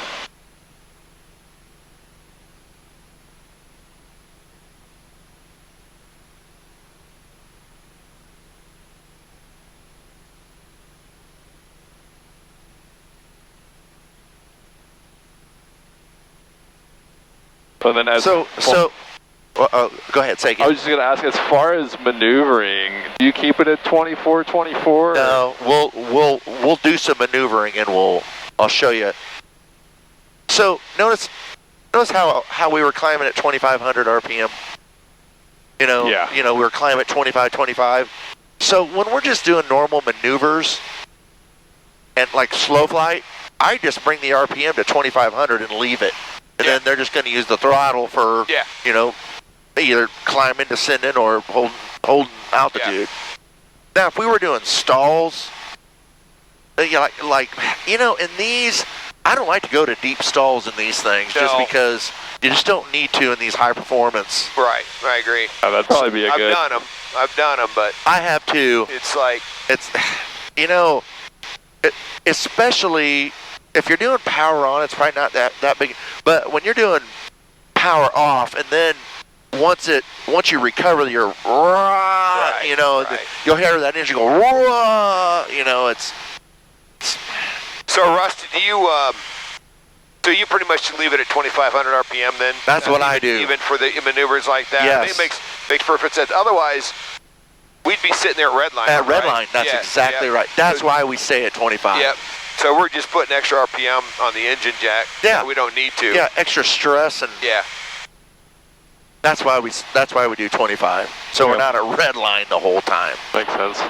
S4: And then
S1: Go ahead, say again.
S4: I was just going to ask, as far as maneuvering, do you keep it at 24, 24?
S1: No, we'll do some maneuvering and I'll show you. So notice how we were climbing at 2,500 RPM. You know, we were climbing at 25. So when we're just doing normal maneuvers and like slow flight, I just bring the RPM to 2,500 and leave it. And then they're just going to use the throttle for, either climbing, descending, or holding altitude. Now, if we were doing stalls, in these, I don't like to go to deep stalls in these things just because you just don't need to in these high performance.
S5: Right, I agree.
S4: Oh, that'd probably be a good...
S5: I've done them, but...
S1: I have too.
S5: It's like...
S1: Especially if you're doing power on, it's probably not that big. But when you're doing power off, and then once you recover your you'll hear that engine go it's.
S5: So Rusty, do you so you pretty much leave it at 2,500 RPM then?
S1: That's what I do.
S5: Even for the maneuvers like that.
S1: Yes.
S5: I think it makes perfect sense. Otherwise, we'd be sitting there at redline.
S1: At redline, that's exactly right. That's why we stay at 25.
S5: Yep. So we're just putting extra RPM on the engine jack.
S1: Yeah.
S5: We don't need to.
S1: Yeah, extra stress and.
S5: Yeah.
S1: That's why we do 25. So we're not at redline the whole time.
S4: Makes sense.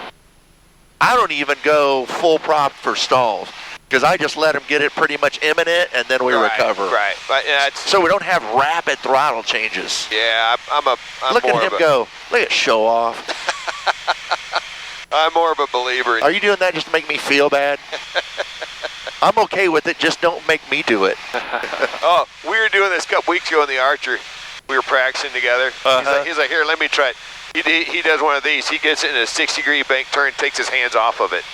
S1: I don't even go full prop for stalls because I just let them get it pretty much imminent and then we recover.
S5: Right. But
S1: so we don't have rapid throttle changes.
S5: Yeah, I'm
S1: look at him go. Look at show off.
S5: I'm more of a believer.
S1: Are you doing that just to make me feel bad? I'm okay with it. Just don't make me do it.
S5: Oh, we were doing this a couple weeks ago in the Archer. We were practicing together. He's like, here, let me try it. He does one of these. He gets it in a 60-degree bank turn, takes his hands off of it.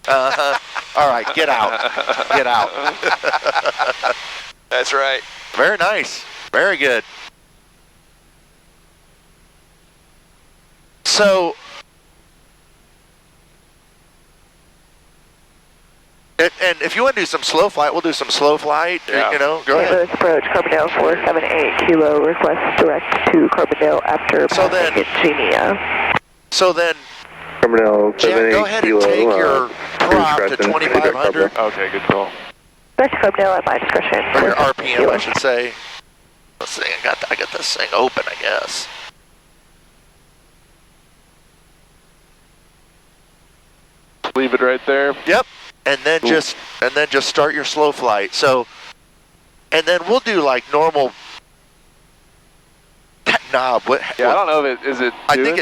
S1: All right, get out. Get out.
S5: That's right.
S1: Very nice. Very good. So, and if you want to do some slow flight, we'll do some slow flight. Go ahead.
S10: Approach Carbondale 478 Kilo. Request direct to Carbondale after Genia.
S1: So then,
S9: Carbondale 78
S1: go ahead
S9: Kilo,
S1: and take your prop to 2,500.
S4: Okay, good call.
S10: Back to Carbondale at my discretion.
S1: Or your RPM, I should say. Let's see, I got this thing open, I guess.
S4: Leave it right there.
S1: Yep. And then just start your slow flight. So, and then we'll do like normal. That knob.
S4: I don't know if is it.
S1: I think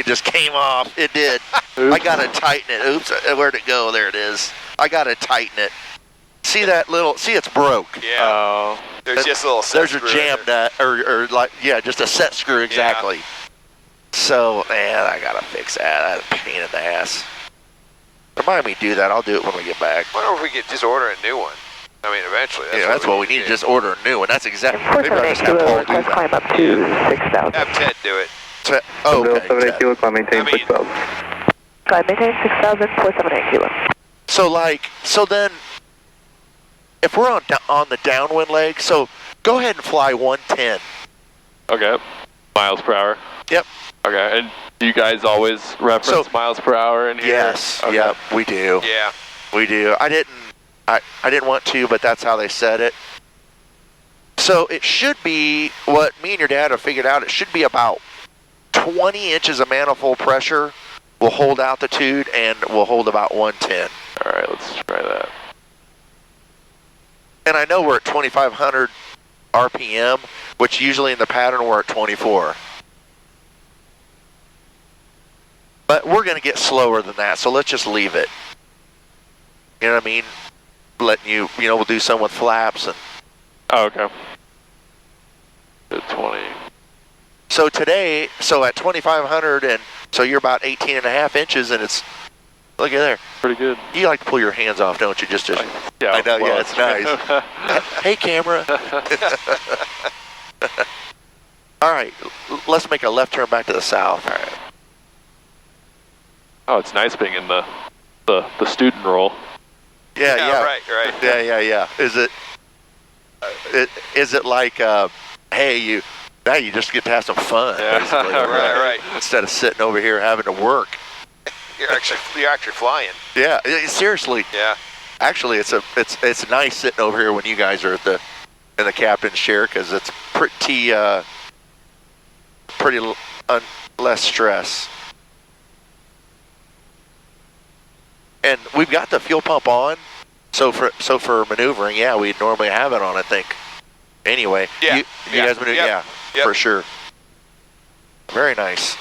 S1: it just came off. It did. I gotta tighten it. Oops, where'd it go? There it is. I gotta tighten it. See that little? See, it's broke.
S5: Yeah. Oh. There's just a little set
S1: There's
S5: screw
S1: a jam nut, or like just a set screw exactly. Yeah. So, man, I gotta fix that. That's a pain in the ass. Remind me to do that. I'll do it when we get back.
S5: I wonder if we could just order a new one. I mean, eventually.
S1: That's what we need to just order a new one. That's exactly. Maybe I'll just
S10: have Paul do that. Climb up to 6,000.
S5: Have Ted do it.
S1: Oh, okay.
S9: 78 Kilo, climb maintain 6,000.
S10: Climb maintain 6,000, 478 Kilo.
S1: So then, if we're on the downwind leg, so go ahead and fly 110.
S4: Okay. Miles per hour.
S1: Yep.
S4: Okay, and do you guys always reference miles per hour in here?
S1: Yes.
S4: Okay.
S1: Yep. We do.
S5: Yeah.
S1: We do. I didn't want to, but that's how they said it. So it should be what me and your dad have figured out. It should be about 20 inches of manifold pressure will hold altitude and will hold about 110.
S4: All right, let's try that.
S1: And I know we're at 2,500 RPM, which usually in the pattern we're at 24. But we're going to get slower than that, so let's just leave it. You know what I mean? Letting you, we'll do some with flaps. And
S4: Oh, okay. Good 20.
S1: so today, at 2,500, and so you're about 18 and a half inches, and it's, look at there.
S4: Pretty good.
S1: You like to pull your hands off, don't you? Just
S4: Yeah,
S1: I know,
S4: well,
S1: yeah, it's nice. Hey, camera. All right, let's make a left turn back to the south.
S4: All right. Oh, it's nice being in the student role.
S1: Yeah.
S5: Right.
S1: Yeah. Is it like, hey, now you just get to have some fun,
S4: Yeah.
S1: basically,
S5: Right.
S1: instead of sitting over here having to work.
S5: You're actually flying.
S1: Yeah, seriously.
S5: Yeah.
S1: Actually, it's nice sitting over here when you guys are in the captain's chair, because it's pretty less stress. And we've got the fuel pump on, so for maneuvering, yeah, we'd normally have it on, I think. Anyway,
S5: Yeah.
S1: you guys maneuver,
S5: Yep.
S1: for sure. Very nice.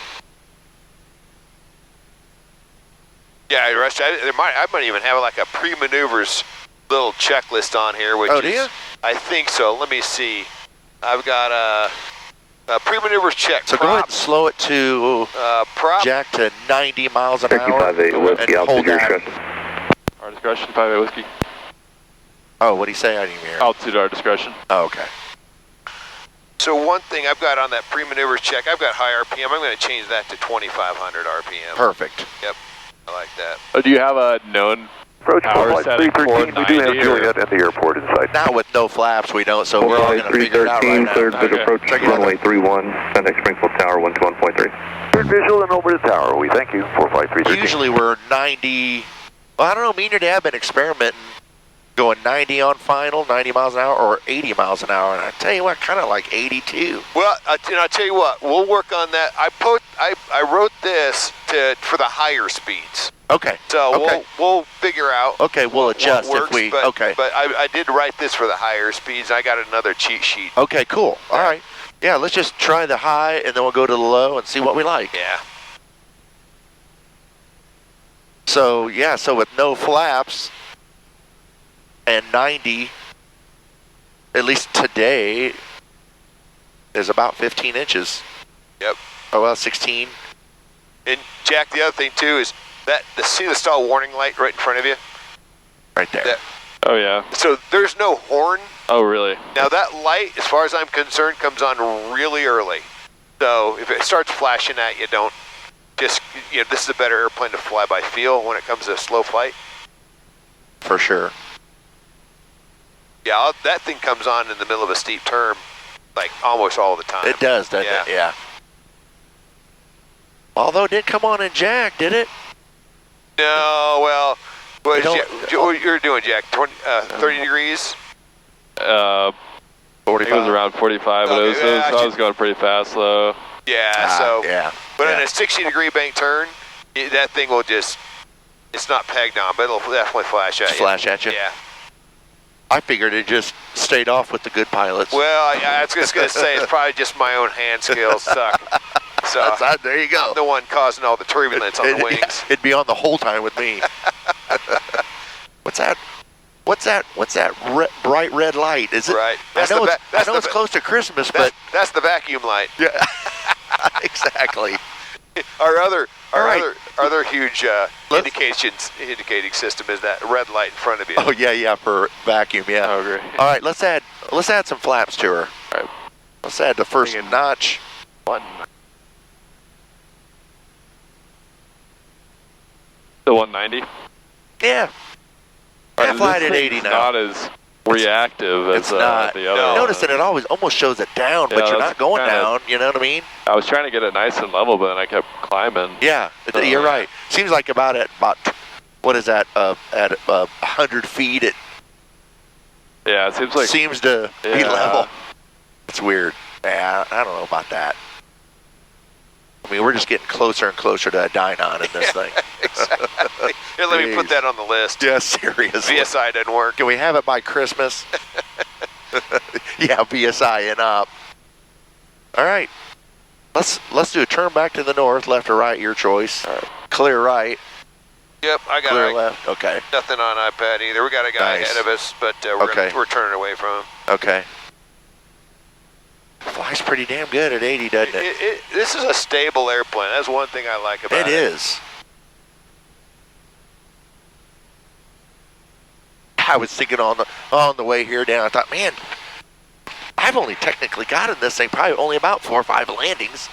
S5: Yeah, Rush. I might even have like a pre-maneuvers little checklist on here. Which
S1: do you?
S5: I think so. Let me see. I've got a pre-maneuvers check.
S1: So go ahead and slow it to
S5: prop.
S1: Jack to 90 miles an
S9: Cherokee
S1: hour.
S9: 58 Whiskey,
S1: and hold
S9: altitude
S1: that.
S9: discretion.
S4: Our discretion, 5-8 whiskey.
S1: Oh, what'd he say? I didn't even hear.
S4: Altitude, our discretion.
S1: Oh, okay.
S5: So one thing I've got on that pre-maneuvers check, I've got high RPM. I'm going to change that to 2,500 RPM.
S1: Perfect.
S5: Yep, I like that.
S4: Do you have a known
S9: Approach
S4: power
S9: flight
S4: setting for
S9: 313. We do have
S4: 90
S9: Juliet at the airport in sight.
S1: Now with no flaps, we don't, so we're all
S9: Flight
S1: going to figure it out right
S9: 313,
S1: now.
S9: cleared
S4: Okay.
S9: visual approach
S1: Check it out.
S9: runway 31, Sundeck Springfield Tower 121.3. Cleared visual and over the tower. We thank you for flight 313.
S1: Usually we're 90, well, I don't know, me and your dad have been experimenting, going 90 on final, 90 miles an hour, or 80 miles an hour, and I tell you what, kind of like 82.
S5: Well, I'll tell you what, we'll work on that. I wrote this for the higher speeds.
S1: Okay.
S5: So
S1: okay.
S5: we'll figure out.
S1: Okay, we'll adjust
S5: what works,
S1: if we,
S5: but,
S1: okay.
S5: But I did write this for the higher speeds. I got another cheat sheet.
S1: Okay, cool. All right. Yeah, let's just try the high, and then we'll go to the low and see what we like.
S5: Yeah.
S1: So, yeah, so with no flaps and 90, at least today, is about 15 inches.
S5: Yep.
S1: Oh, well, 16.
S5: And Jack, the other thing too is see the stall warning light right in front of you?
S1: Right there.
S4: Oh, yeah.
S5: So there's no horn.
S4: Oh, really?
S5: Now that light, as far as I'm concerned, comes on really early. So if it starts flashing at you, don't just, this is a better airplane to fly by feel when it comes to slow flight.
S1: For sure.
S5: Yeah, that thing comes on in the middle of a steep turn, like almost all the time.
S1: It does, doesn't it? Yeah. Although it didn't come on in Jack, did it?
S5: No, well, what you're doing, Jack? 30 degrees?
S4: 45. It was around 45, but I was going pretty fast, though.
S5: Yeah,
S1: yeah.
S5: But in a 60-degree bank turn, that thing will just, it's not pegged on, but it'll definitely flash at you.
S1: Flash at you?
S5: Yeah.
S1: I figured it just stayed off with the good pilots.
S5: Well, I was just going to say, it's probably just my own hand skills suck. So
S1: there you go.
S5: I'm the one causing all the turbulence on the wings.
S1: It'd be on the whole time with me. What's that? What's that bright red light? Is it?
S5: Right.
S1: I know it's close to Christmas, but
S5: that's the vacuum light.
S1: Yeah. Exactly.
S5: Our other
S1: right.
S5: huge indicating system is that red light in front of you.
S1: Oh yeah, for vacuum, yeah.
S4: Oh, great.
S1: All right, let's add some flaps to her.
S4: All right.
S1: Let's add the first notch.
S4: One. The 190?
S1: Yeah. I fly it at 80 now.
S4: Not as reactive as the other.
S1: Notice that it always almost shows it down, but you're not going down. You know what I mean?
S4: I was trying to get it nice and level, but then I kept climbing.
S1: Yeah, you're right. Seems like about what is that? At 100 feet, it
S4: seems like
S1: seems to be level. That's weird. Yeah, I don't know about that. I mean, we're just getting closer and closer to a dynon in this thing.
S5: Exactly. Here, let me put that on the list.
S1: Yeah, seriously.
S5: VSI doesn't work.
S1: Can we have it by Christmas? Yeah, VSI and up. All right. Let's do a turn back to the north, left or right, your choice. All right. Clear right.
S5: Yep, I got
S1: Clear
S5: it.
S1: left. Okay.
S5: Nothing on iPad either. We got a guy ahead of us, but we're turning away from him.
S1: Okay. Flies pretty damn good at 80, doesn't it?
S5: This is a stable airplane. That's one thing I like about it.
S1: It is. I was thinking on the way here down, I thought, man, I've only technically gotten this thing probably only about 4 or 5 landings.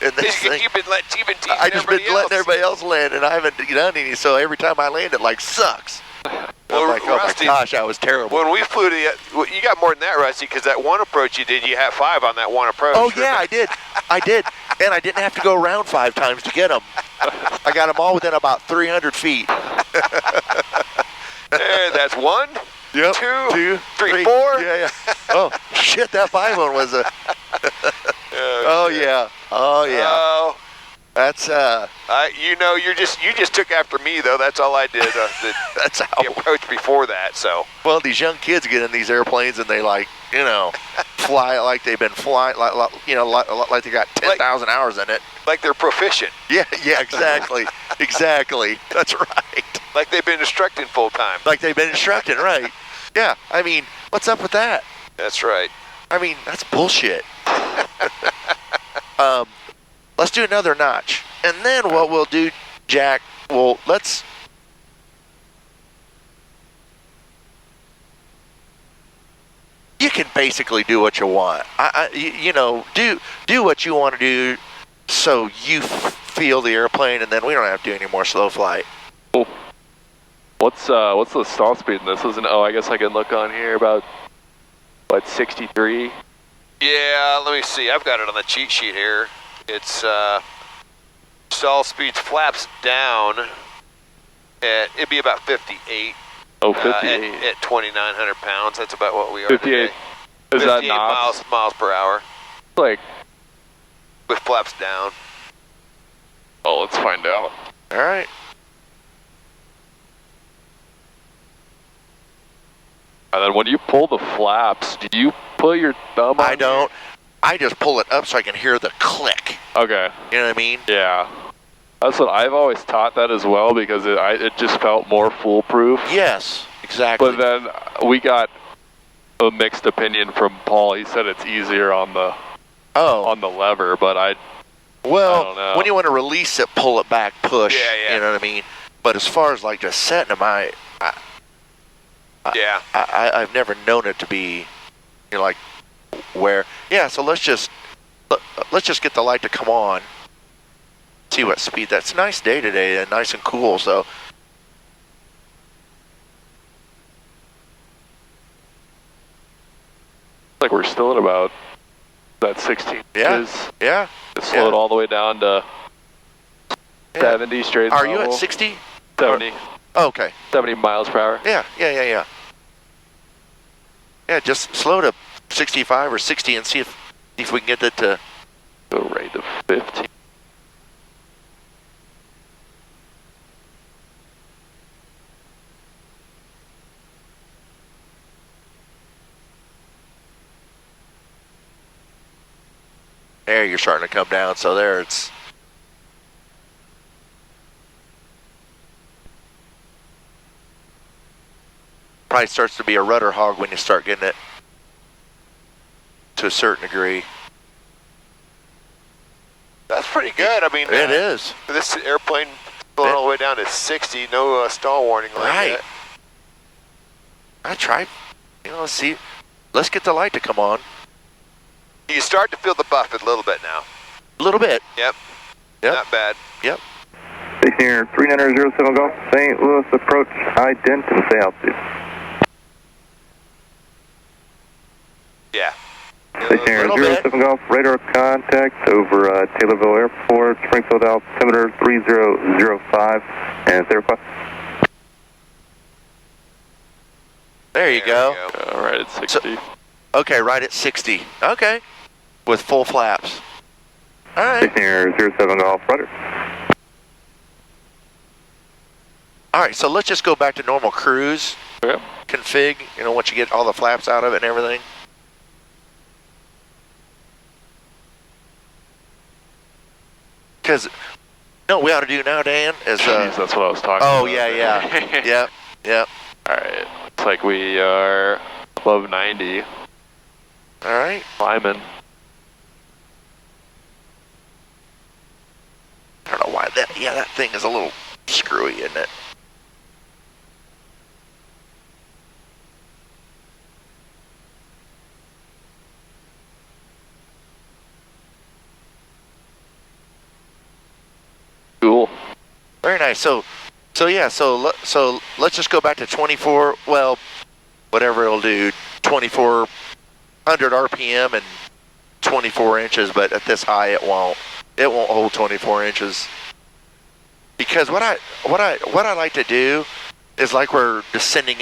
S1: In this thing.
S5: You've been teasing
S1: I just been letting everybody else land, and I haven't done any. So every time I land, it like sucks.
S5: Well,
S1: I'm like, oh
S5: Rusty,
S1: my gosh, I was terrible.
S5: When we flew you got more than that, Rusty, because that one approach you did, you had 5 on that one approach.
S1: Oh yeah, I did, and I didn't have to go around 5 times to get them. I got them all within about 300 feet.
S5: There, that's 1,
S1: Yep.
S5: 2, 3, 4.
S1: Yeah. Oh shit, that 5 one was a. Oh yeah.
S5: Oh.
S1: That's
S5: you just took after me though. That's all I did.
S1: That's how
S5: the approach before that. So.
S1: Well, these young kids get in these airplanes and they fly like they've been flying like they got 10,000 hours in it.
S5: Like they're proficient.
S1: Yeah, exactly, exactly. That's right.
S5: Like they've been instructing full time.
S1: Like they've been instructing, right? Yeah. I mean, what's up with that?
S5: That's right.
S1: I mean, that's bullshit. Let's do another notch. And then what we'll do, Jack, let's... You can basically do what you want. Do what you want to do so you feel the airplane, and then we don't have to do any more slow flight.
S4: Cool. What's the stall speed in this? I guess I can look on here about, 63?
S5: Yeah, let me see. I've got it on the cheat sheet here. It's stall speeds flaps down it'd be about 58.
S4: Oh, 58.
S5: At 2,900 pounds. That's about what we are
S4: 58.
S5: today.
S4: Is
S5: 58
S4: that knots?
S5: miles per hour.
S4: Like,
S5: with flaps down.
S4: Oh, let's find out.
S1: All right.
S4: And then when you pull the flaps, do you put your thumb on?
S1: I don't. I just pull it up so I can hear the click.
S4: Okay.
S1: You know what I mean?
S4: Yeah. That's what I've always taught that as well, because it just felt more foolproof.
S1: Yes, exactly.
S4: But then we got a mixed opinion from Paul. He said it's easier on the lever, but I don't know.
S1: When you want to release it, pull it back, push.
S5: Yeah.
S1: You know what I mean? But as far as like just setting them, I've never known it to be, like where. Yeah. So let's just get the light to come on. See what speed. That's a nice day today, and nice and cool. So.
S4: Like we're still at about that 16 inches.
S1: Yeah.
S4: Just slow it all the way down to 70 straight.
S1: Are you at 60?
S4: 70.
S1: Oh, okay.
S4: 70 miles per hour.
S1: Yeah. Yeah, just slow to 65 or 60 and see if we can get it to
S4: go right to 15.
S1: There, you're starting to come down, so there it's... Probably starts to be a rudder hog when you start getting it to a certain degree.
S5: That's pretty good. I mean,
S1: it is.
S5: This airplane going all the way down to 60, no stall warning like that.
S1: I tried, see. Let's get the light to come on.
S5: You start to feel the buffet a little bit now.
S1: A little bit.
S5: Yep. Not bad.
S1: Yep.
S9: Station here, 3907 Golf, St. Louis approach, ident and say altitude.
S5: Yeah.
S9: Station here, 07 Golf, radar contact over Taylorville Airport, Springfield altimeter 3005, and 05.
S1: There you go.
S4: All right, it's 60.
S1: Okay, right at 60. Okay. With full flaps. All right.
S9: Air 07 Golf, rudder.
S1: All right, so let's just go back to normal cruise.
S4: Okay.
S1: Config, once you get all the flaps out of it and everything. Because, we ought to do now, Dan, is...
S4: Jeez, that's what I was talking about.
S1: Oh, yeah. Yep.
S4: All right. Looks like we are above 90.
S1: All right.
S4: Climbing.
S1: I don't know why that thing is a little screwy, isn't it?
S4: Cool.
S1: Very nice. So let's just go back to 24. Well, whatever it'll do, 2400 RPM and 24 inches. But at this high, it won't hold 24 inches. Because what I like to do is like we're descending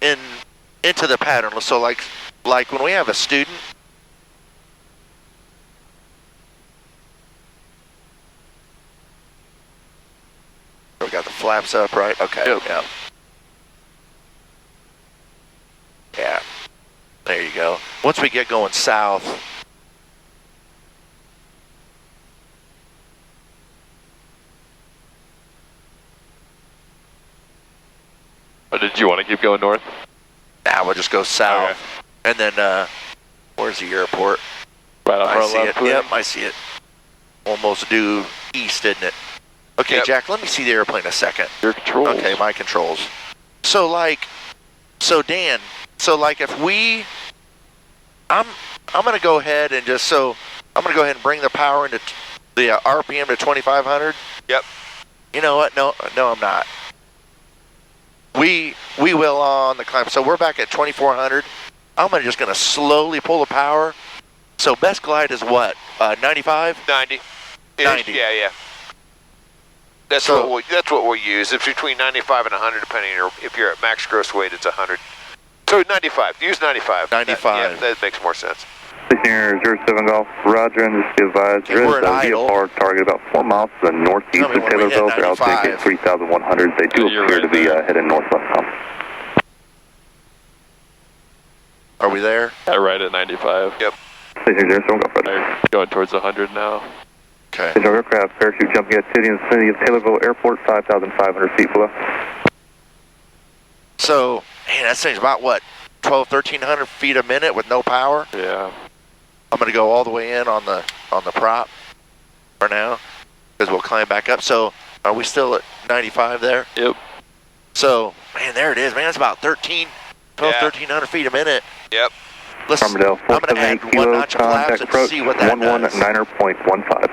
S1: into the pattern. So like when we have a student. We got the flaps up, right? Okay.
S4: Yep.
S1: Yeah. There you go. Once we get going south.
S4: Or did you want to keep going north?
S1: Nah, we'll just go south.
S4: Okay.
S1: And then, where's the airport?
S4: Right off
S1: I
S4: our
S1: see
S4: left.
S1: it. Yep, I see it. Almost due east, isn't it? Okay,
S5: Yep.
S1: Jack, let me see the airplane a second.
S4: Your controls.
S1: Okay, my controls. So Dan, if we, I'm gonna go ahead and I'm gonna go ahead and bring the power into the RPM to 2500.
S5: Yep.
S1: You know what? No, I'm not. We will on the climb. So we're back at 2400. I'm just gonna slowly pull the power. So best glide is what? 95?
S5: 90.
S1: 90.
S5: Yeah. That's what we'll use. It's between 95 and 100, depending on if you're at max gross weight, it's 100. So 95. Use 95.
S1: 95.
S5: That makes more sense.
S9: Air 07 Golf, roger, and just be advised,
S1: Okay,
S9: there
S1: we're
S9: is
S1: at
S9: a
S1: idle.
S9: VFR target about 4 miles to the northeast
S1: Tell me
S9: of
S1: when we hit
S9: Taylorville. Their
S1: 95.
S9: altitude is 3,100. They do
S4: Yeah, you're
S9: appear to
S4: right
S9: be
S4: there.
S9: heading northwest now.
S1: Are we there?
S4: Yeah, right at 95.
S5: Yep.
S9: Air 07 Golf, roger.
S4: They're going towards 100 now.
S1: Okay.
S9: Digital aircraft parachute jumping activity in the vicinity of Taylorville Airport, 5,500 feet below.
S1: So, man, that thing's about what? 1,300 feet a minute with no power.
S4: Yeah.
S1: I'm gonna go all the way in on the prop for now, because we'll climb back up. So, are we still at 95 there?
S4: Yep.
S1: So, man, there it is, man. It's about 1,300 feet a minute.
S5: Yep.
S9: Armadale,
S1: I'm gonna add
S9: 478
S1: one
S9: kilo,
S1: notch of flaps
S9: contact
S1: and
S9: approach,
S1: see what that does.
S9: 119.15.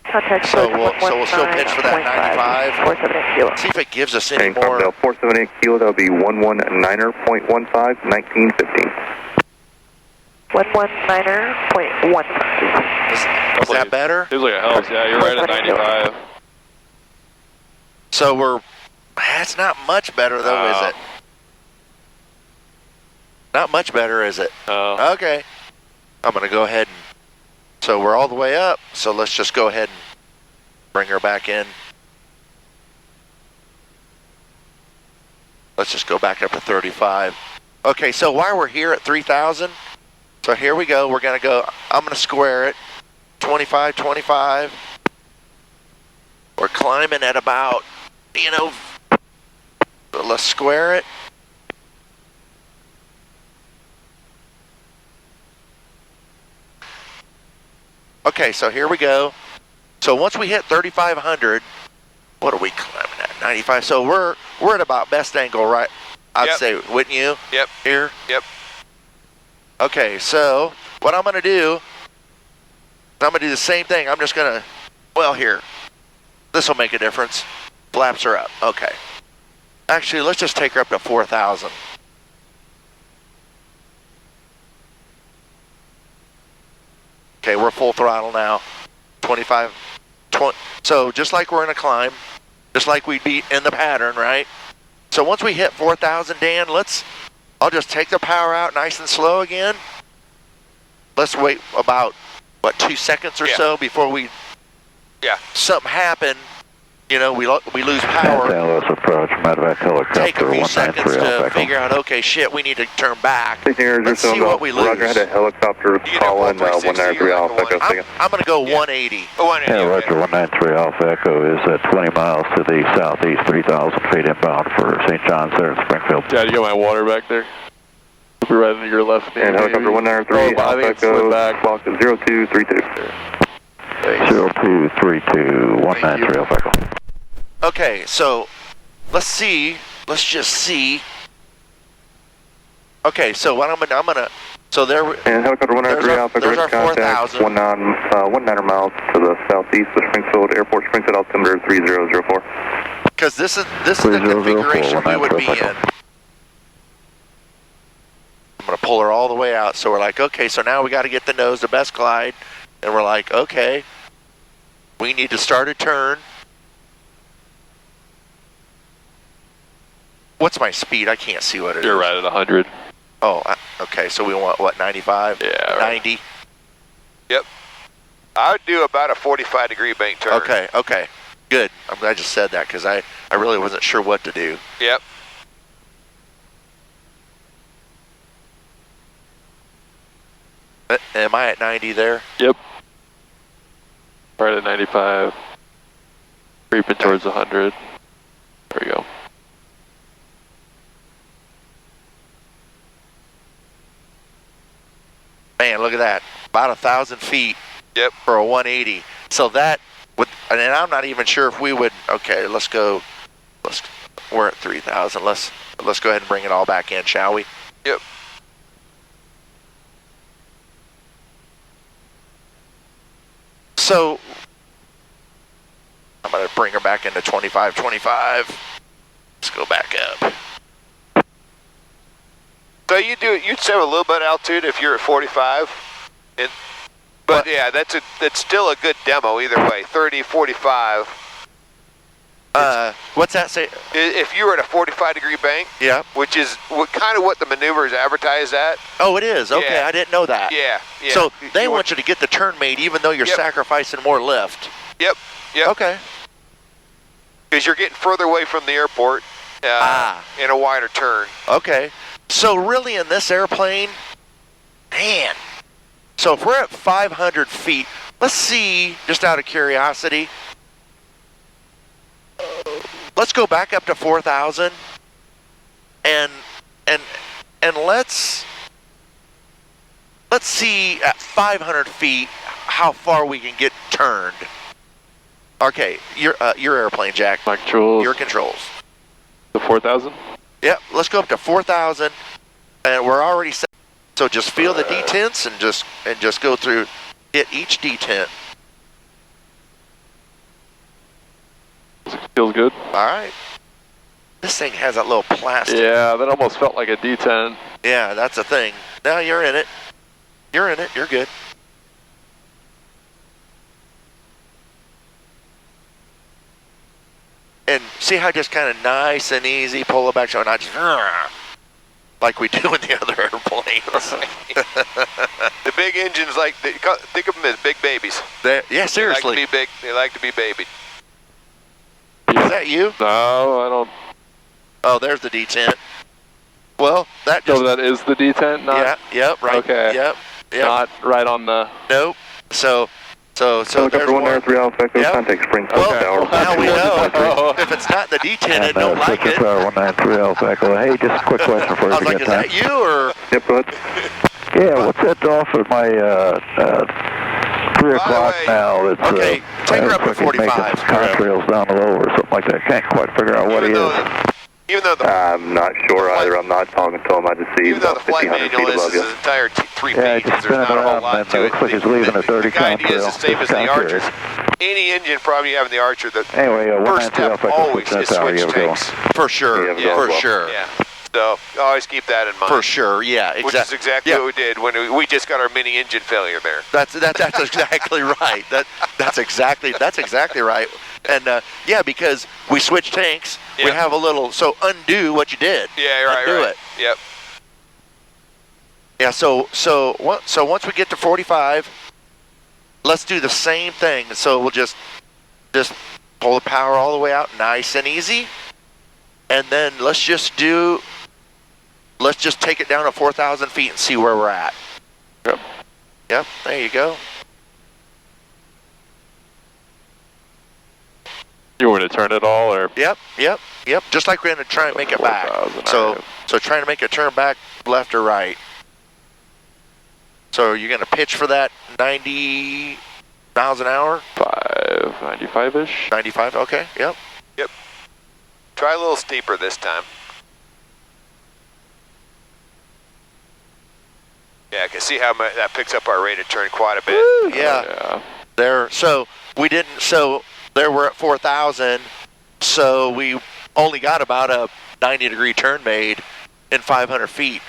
S10: Contact
S1: So we'll still pitch for that 95.
S10: 478 kilo.
S1: See if it gives us any
S9: And
S1: more.
S9: Armadale, 478 kilo, that'll be 119.15, 1915.
S10: 119.15.
S1: Is that better?
S4: Seems like it helps. Yeah, you're right at 95.
S1: So that's not much better though, is it? Not much better, is it?
S4: Oh.
S1: Okay. I'm gonna go ahead and, so we're all the way up, so let's just go ahead and bring her back in. Let's just go back up to 35. Okay, so while we're here at 3,000, so here we go, I'm gonna square it, 25, 25. We're climbing at about, let's square it. Okay, so here we go. So once we hit 3,500, what are we climbing at? 95. So we're at about best angle, right? I'd
S5: Yep.
S1: say, wouldn't you?
S5: Yep.
S1: Here.
S5: Yep.
S1: Okay, so what I'm gonna do the same thing. I'm just gonna, here. This will make a difference. Flaps are up. Okay. Actually, let's just take her up to 4,000. Okay, we're full throttle now. 25, 20. So just like we're in a climb, just like we'd be in the pattern, right? So once we hit 4,000, Dan, let's I'll just take the power out nice and slow again. Let's wait about, 2 seconds or so before we...
S5: Yeah.
S1: Something happen. You know, we lose power.
S7: Let's approach medevac helicopter.
S1: Take a few seconds to figure out, okay, shit, we need to turn back. Let's see what we lose.
S9: Roger, had a helicopter call in 193 Alpha Echo.
S1: I'm going to go 180.
S7: Yeah, Roger, 193 Alpha Echo is at 20 miles to the southeast, 3,000 feet inbound for St. John's there in Springfield.
S4: Yeah, you got my water back there? We're right into your left knee.
S9: And helicopter 193 Alpha Echo, clock is 0232.
S7: 0232, 193 Alpha Echo.
S1: Okay, so let's just see. Okay, so what I'm gonna so there.
S9: And helicopter 193 Alpha Echo,
S1: there's our
S9: contact 19 miles to the southeast of Springfield Airport, Springfield altimeter 3004.
S1: Because this is the configuration we would be in. I'm gonna pull her all the way out. So we're like, okay, so now we got to get the nose, the best glide, and we're like, okay, we need to start a turn. What's my speed? I can't see what it is.
S4: You're right at 100.
S1: Oh, okay. So we want, what, 95?
S4: Yeah.
S1: 90?
S5: Yep. I would do about a 45-degree bank turn.
S1: Okay. Good. I'm glad you said that because I really wasn't sure what to do.
S5: Yep.
S1: Am I at 90 there?
S4: Yep. Right at 95. Creeping towards 100. There we go.
S1: Man, look at that. About 1,000 feet.
S5: Yep.
S1: For a 180. So that would, and I'm not even sure if we would, okay, let's go, we're at 3,000. Let's go ahead and bring it all back in, shall we?
S5: Yep.
S1: So, I'm going to bring her back into 25. Let's go back up.
S5: So you'd save a little bit of altitude if you're at 45, but yeah, that's still a good demo either way. 30, 45.
S1: What's that say?
S5: If you were at a 45-degree bank,
S1: yeah,
S5: which is kind of what the maneuver is advertised at.
S1: Oh, it is. Okay,
S5: yeah.
S1: I didn't know that.
S5: Yeah.
S1: So they want you to get the turn made, even though you're sacrificing more lift.
S5: Yep.
S1: Okay.
S5: Because you're getting further away from the airport in a wider turn.
S1: Okay. So really in this airplane, man, so if we're at 500 feet, let's see, just out of curiosity, let's go back up to 4,000 and let's see at 500 feet how far we can get turned. Okay, your airplane, Jack.
S4: My controls.
S1: Your controls.
S4: The 4,000?
S1: Yep, let's go up to 4,000, and we're already set. So just feel the detents and just go through, hit each detent.
S4: Feels good.
S1: All right. This thing has that little plastic.
S4: Yeah, that almost felt like a D10.
S1: Yeah, that's the thing. Now you're in it. You're in it. You're good. And see how just kind of nice and easy pull it back, so not just like we do in the other airplanes.
S5: The big engines, think of them as big babies.
S1: Yeah, seriously.
S5: They like to be big. They like to be babied.
S1: Is that you?
S4: No, I don't.
S1: Oh, there's the detent. Well, that just...
S4: So that is the detent? Not...
S1: Yeah, yep, right.
S4: Okay.
S1: Yep.
S4: Not right on the...
S1: Nope. So there's one.
S9: 193 Alpha Echo, contact Springfield Tower.
S1: Now we know. If it's not the detent, I don't like it.
S7: 193 Alpha Echo. Hey, just a quick question for you.
S1: I was like, is that you or?
S9: Yep, go ahead.
S7: Yeah, what's that off of my 3 o'clock now? It's,
S1: okay, take her up to 45.
S7: Contrails down low or something like that. Can't quite figure out what he is.
S5: Even though
S9: I'm not sure either. I'm not talking to him. I just see
S5: even though the
S9: about
S5: flight
S9: 1,500 feet
S5: manual
S9: above
S5: is
S9: you.
S5: an entire 3
S7: Yeah,
S5: pages,
S7: just
S5: there's not a whole lot to it.
S7: Looks like he's leaving a 30
S5: The idea is the same as the
S7: contrail.
S5: Archers. Any engine problem you have in the Archer, the
S7: anyway,
S5: first step always is switch tanks.
S1: For sure. For sure.
S5: Yeah. So always keep that in mind.
S1: For sure. Yeah. Exactly.
S5: Which is exactly what we did when we just got our mini engine failure there.
S1: That's exactly right. That's exactly right. And yeah, because we switched tanks, we have a little, so undo what you did.
S5: Yeah, right.
S1: Undo
S5: right.
S1: it.
S5: Yep.
S1: Yeah, so once we get to 45, let's do the same thing. So we'll just pull the power all the way out, nice and easy, and then let's just take it down to 4,000 feet and see where we're at. Yep, there you go.
S4: You want me to turn it all, or?
S1: Yep. Just like we're going to try and make it back. So trying to make it turn back left or right. So you're going to pitch for that 90 miles an hour?
S4: 95-ish.
S1: 95, okay, yep.
S5: Try a little steeper this time. Yeah, I can see how that picks up our rate of turn quite a bit.
S1: Woo, yeah. There we're at 4,000, so we only got about a 90-degree turn made in 500 feet.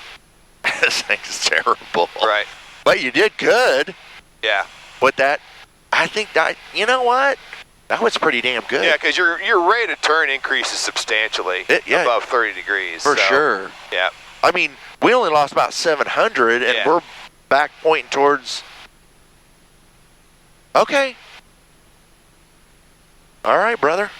S1: This thing's terrible.
S5: Right.
S1: But you did good.
S5: Yeah.
S1: With that, I think that, you know what? That was pretty damn good.
S5: Yeah, because your rate of turn increases substantially above 30 degrees.
S1: For sure.
S5: Yeah.
S1: I mean, we only lost about 700, and we're back pointing towards... Okay. All right, brother.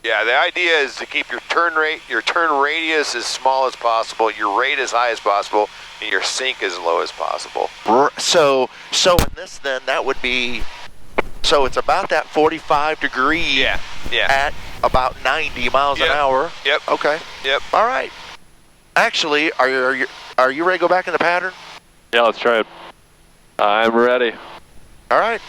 S5: Yeah, the idea is to keep your turn radius as small as possible, your rate as high as possible, and your sink as low as possible.
S1: So in this, then, that would be... So it's about that 45 degree at about 90 miles an hour.
S5: Yep.
S1: Okay.
S5: Yep.
S1: All right. Actually, are you ready to go back in the pattern?
S4: Yeah, let's try it. I'm ready.
S1: All right.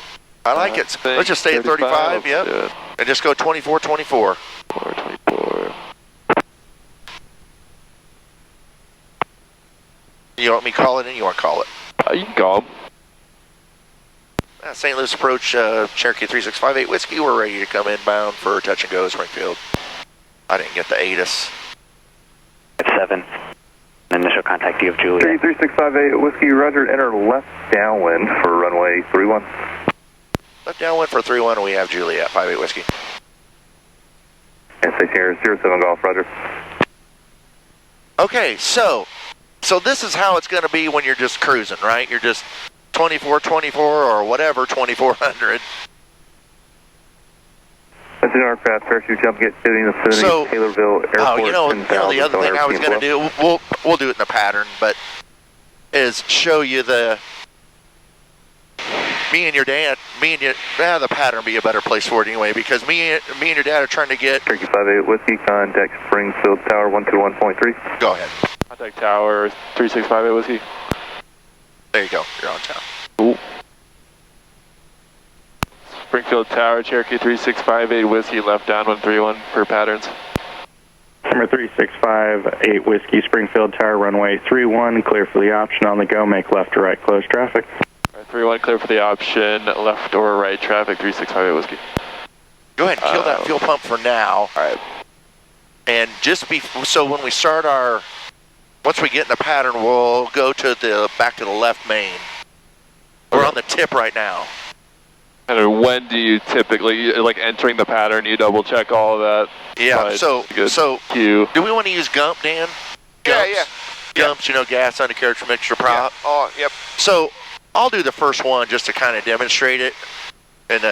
S1: I like it. Let's just stay at 35. Yep. And just go 24, 24.
S4: 24.
S1: You want me to call it in? You want to call it?
S4: You can call them.
S1: St. Louis approach, Cherokee 3658 Whiskey. We're ready to come inbound for touch and go, Springfield. I didn't get the ATIS.
S6: 7. Initial contact, you have Juliet.
S9: 3658 Whiskey, roger, enter left downwind for runway 31.
S1: Left downwind for 31, we have Juliet, 58 Whiskey.
S9: And station here, 07 Golf, roger.
S1: Okay, so this is how it's going to be when you're just cruising, right? You're just 24, 24, or whatever, 2400.
S9: That's an aircraft parachute jump, get fitting the vicinity of Taylorville Airport.
S1: You know the other thing I was going to do, we'll do it in the pattern, but is show you the the pattern be a better place for it anyway, because me and your dad are trying to get...
S9: Cherokee 58 Whiskey, contact Springfield Tower 121.3.
S1: Go ahead.
S4: Contact Tower 3658 Whiskey.
S1: There you go, you're on town.
S4: Ooh. Springfield Tower, Cherokee 3658 Whiskey, left downwind 31 for patterns.
S11: Number 3658 Whiskey, Springfield Tower, runway 31, clear for the option on the go, make left or right, close traffic.
S4: 31, clear for the option, left or right traffic, 3658 Whiskey.
S1: Go ahead and kill that fuel pump for now.
S4: All right.
S1: And so when we start once we get in the pattern, we'll go to back to the left main. We're on the tip right now.
S4: And when do you typically, like entering the pattern, you double check all of that?
S1: Yeah, so do we want to use Gump, Dan?
S5: Yeah.
S1: Gumps, gas, undercarriage, mixture, prop.
S5: Yeah. Oh, yep.
S1: So I'll do the first one just to kind of demonstrate it. And,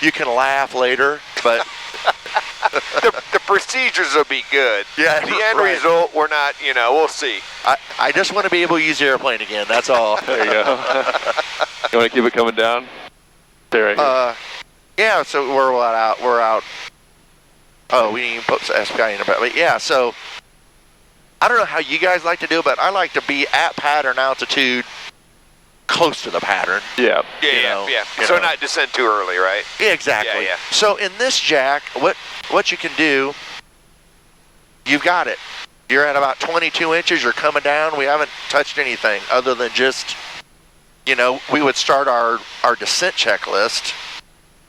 S1: you can laugh later, but...
S5: the procedures will be good.
S1: Yeah,
S5: the end result, we're not, we'll see.
S1: I just want to be able to use the airplane again, that's all.
S4: There you go. You want to keep it coming down? Stay right here.
S1: Yeah, so we're out. Oh, we didn't even put SPI in about, but yeah, so I don't know how you guys like to do it, but I like to be at pattern altitude close to the pattern.
S4: Yeah.
S5: So not descend too early, right?
S1: Yeah, exactly.
S5: Yeah.
S1: So in this jack, what you can do, you've got it. You're at about 22 inches, you're coming down. We haven't touched anything other than just, we would start our descent checklist,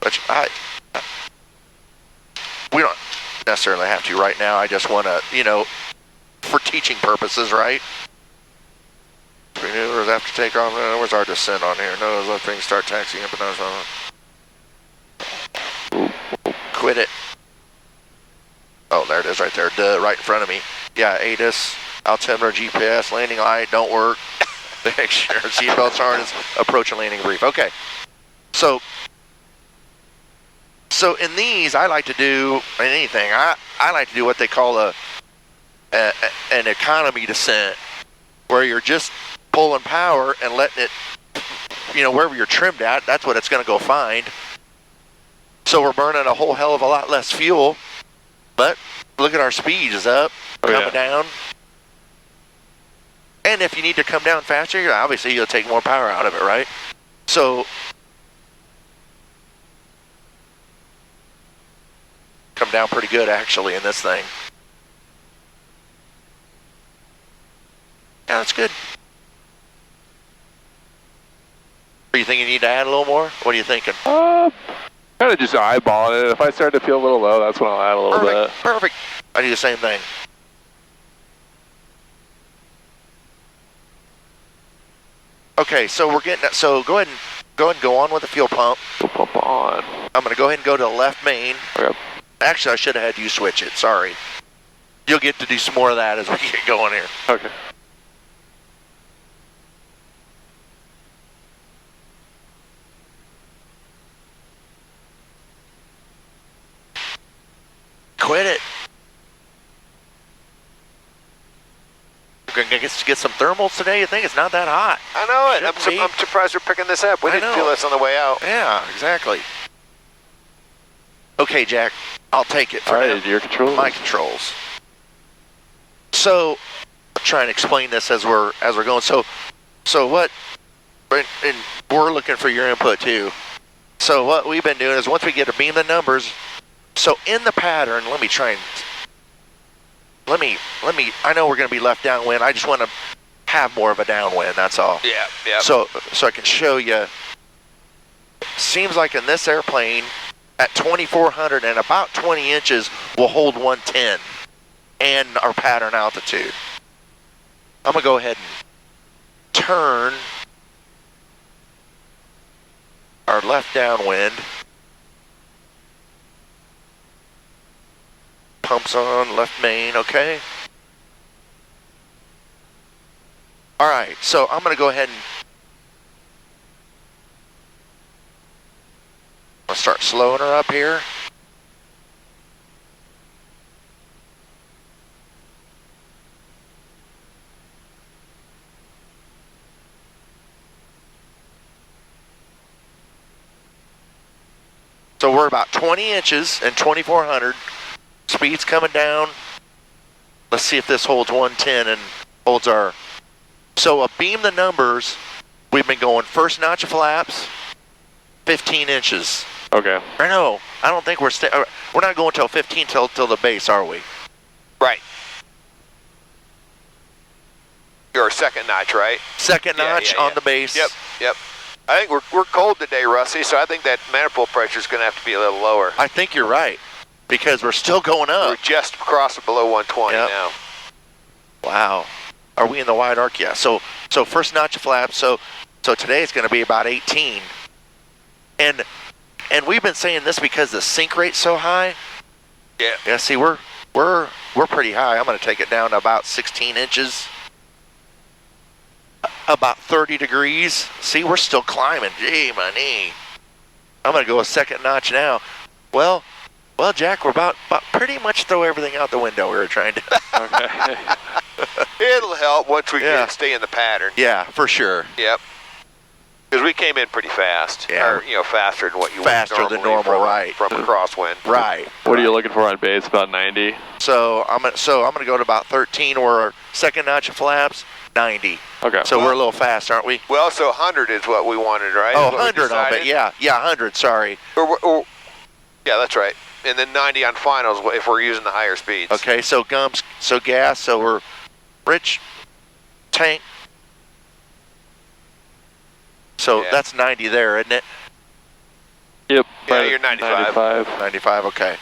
S1: which we don't necessarily have to right now. I just want to, for teaching purposes, right? Maneuvers after takeoff. Where's our descent on here? No, left wing start taxiing up and down. Quit it. Oh, there it is right there. Duh, right in front of me. Yeah, ATIS. altimeter, GPS, landing light don't work. Make sure seatbelts harness, approach and landing brief. Okay. So in these, I like to do in anything. I like to do what they call an economy descent, where you're just pulling power and letting it, wherever you're trimmed at, that's what it's going to go find. So we're burning a whole hell of a lot less fuel, but look at our speed is up, coming down. And if you need to come down faster, obviously you'll take more power out of it, right? So come down pretty good actually in this thing. Yeah, that's good. Do you think you need to add a little more? What are you thinking?
S4: Kind of just eyeballing it. If I start to feel a little low, that's when I'll add a little bit.
S1: Perfect. I do the same thing. Okay, so we're getting. So go ahead and go on with the fuel pump.
S4: Fuel pump on.
S1: I'm going to go ahead and go to the left main.
S4: Okay.
S1: Actually, I should have had you switch it. Sorry. You'll get to do some more of that as we get going here.
S4: Okay.
S1: Quit it. We're going to get some thermals today. You think it's not that hot?
S5: I know it. I'm surprised we're picking this up. We didn't feel this on the way out.
S1: Yeah, exactly. Okay, Jack. I'll take it for
S4: all
S1: now.
S4: right, your controls.
S1: My controls. So, I'll try and explain this as we're going. So what? And we're looking for your input too. So what we've been doing is once we get to beam the numbers. So in the pattern, let me. I know we're going to be left downwind. I just want to have more of a downwind. That's all.
S5: Yeah.
S1: So I can show you. Seems like in this airplane, at 2,400 and about 20 inches, we'll hold 110 and our pattern altitude. I'm going to go ahead and turn our left downwind. Pumps on, left main, okay? All right, so I'm going to go ahead and I'll start slowing her up here. So we're about 20 inches and 2,400. Speed's coming down. Let's see if this holds 110 and holds our... So beam the numbers, we've been going first notch of flaps, 15 inches.
S4: Okay.
S1: I know. I don't think we're not going till 15 till the base, are we?
S5: Right. Your second notch, right?
S1: Second notch on the base.
S5: Yep. I think we're cold today, Rusty, so I think that manifold pressure is going to have to be a little lower.
S1: I think you're right, because we're still going up.
S5: We're just crossing below 120 now.
S1: Wow. Are we in the wide arc? Yeah. So first notch of flaps. So today it's going to be about 18. And we've been saying this because the sink rate's so high.
S5: Yeah.
S1: Yeah. See, we're pretty high. I'm going to take it down to about 16 inches. About 30 degrees. See, we're still climbing. Gee, my knee. I'm going to go a second notch now. Well, Jack, we're about pretty much throw everything out the window we were trying to.
S4: Okay.
S5: It'll help once we can stay in the pattern.
S1: Yeah, for sure.
S5: Yep. Because we came in pretty fast.
S1: Yeah.
S5: Or, faster than what you
S1: faster
S5: would
S1: than normal, right?
S5: From a crosswind.
S1: Right.
S4: What are you looking for on base? About 90.
S1: So I'm gonna go to about 13. Or our second notch of flaps, 90.
S4: Okay.
S1: So we're a little fast, aren't we?
S5: Well, so 100 is what we wanted, right?
S1: Oh, 100 on it. Yeah, 100. Sorry.
S5: Yeah, that's right. And then 90 on finals if we're using the higher speeds.
S1: Okay. So gas. So we're rich tank. So that's 90 there, isn't it?
S4: Yep.
S5: Yeah, you're 95.
S1: 95. Okay.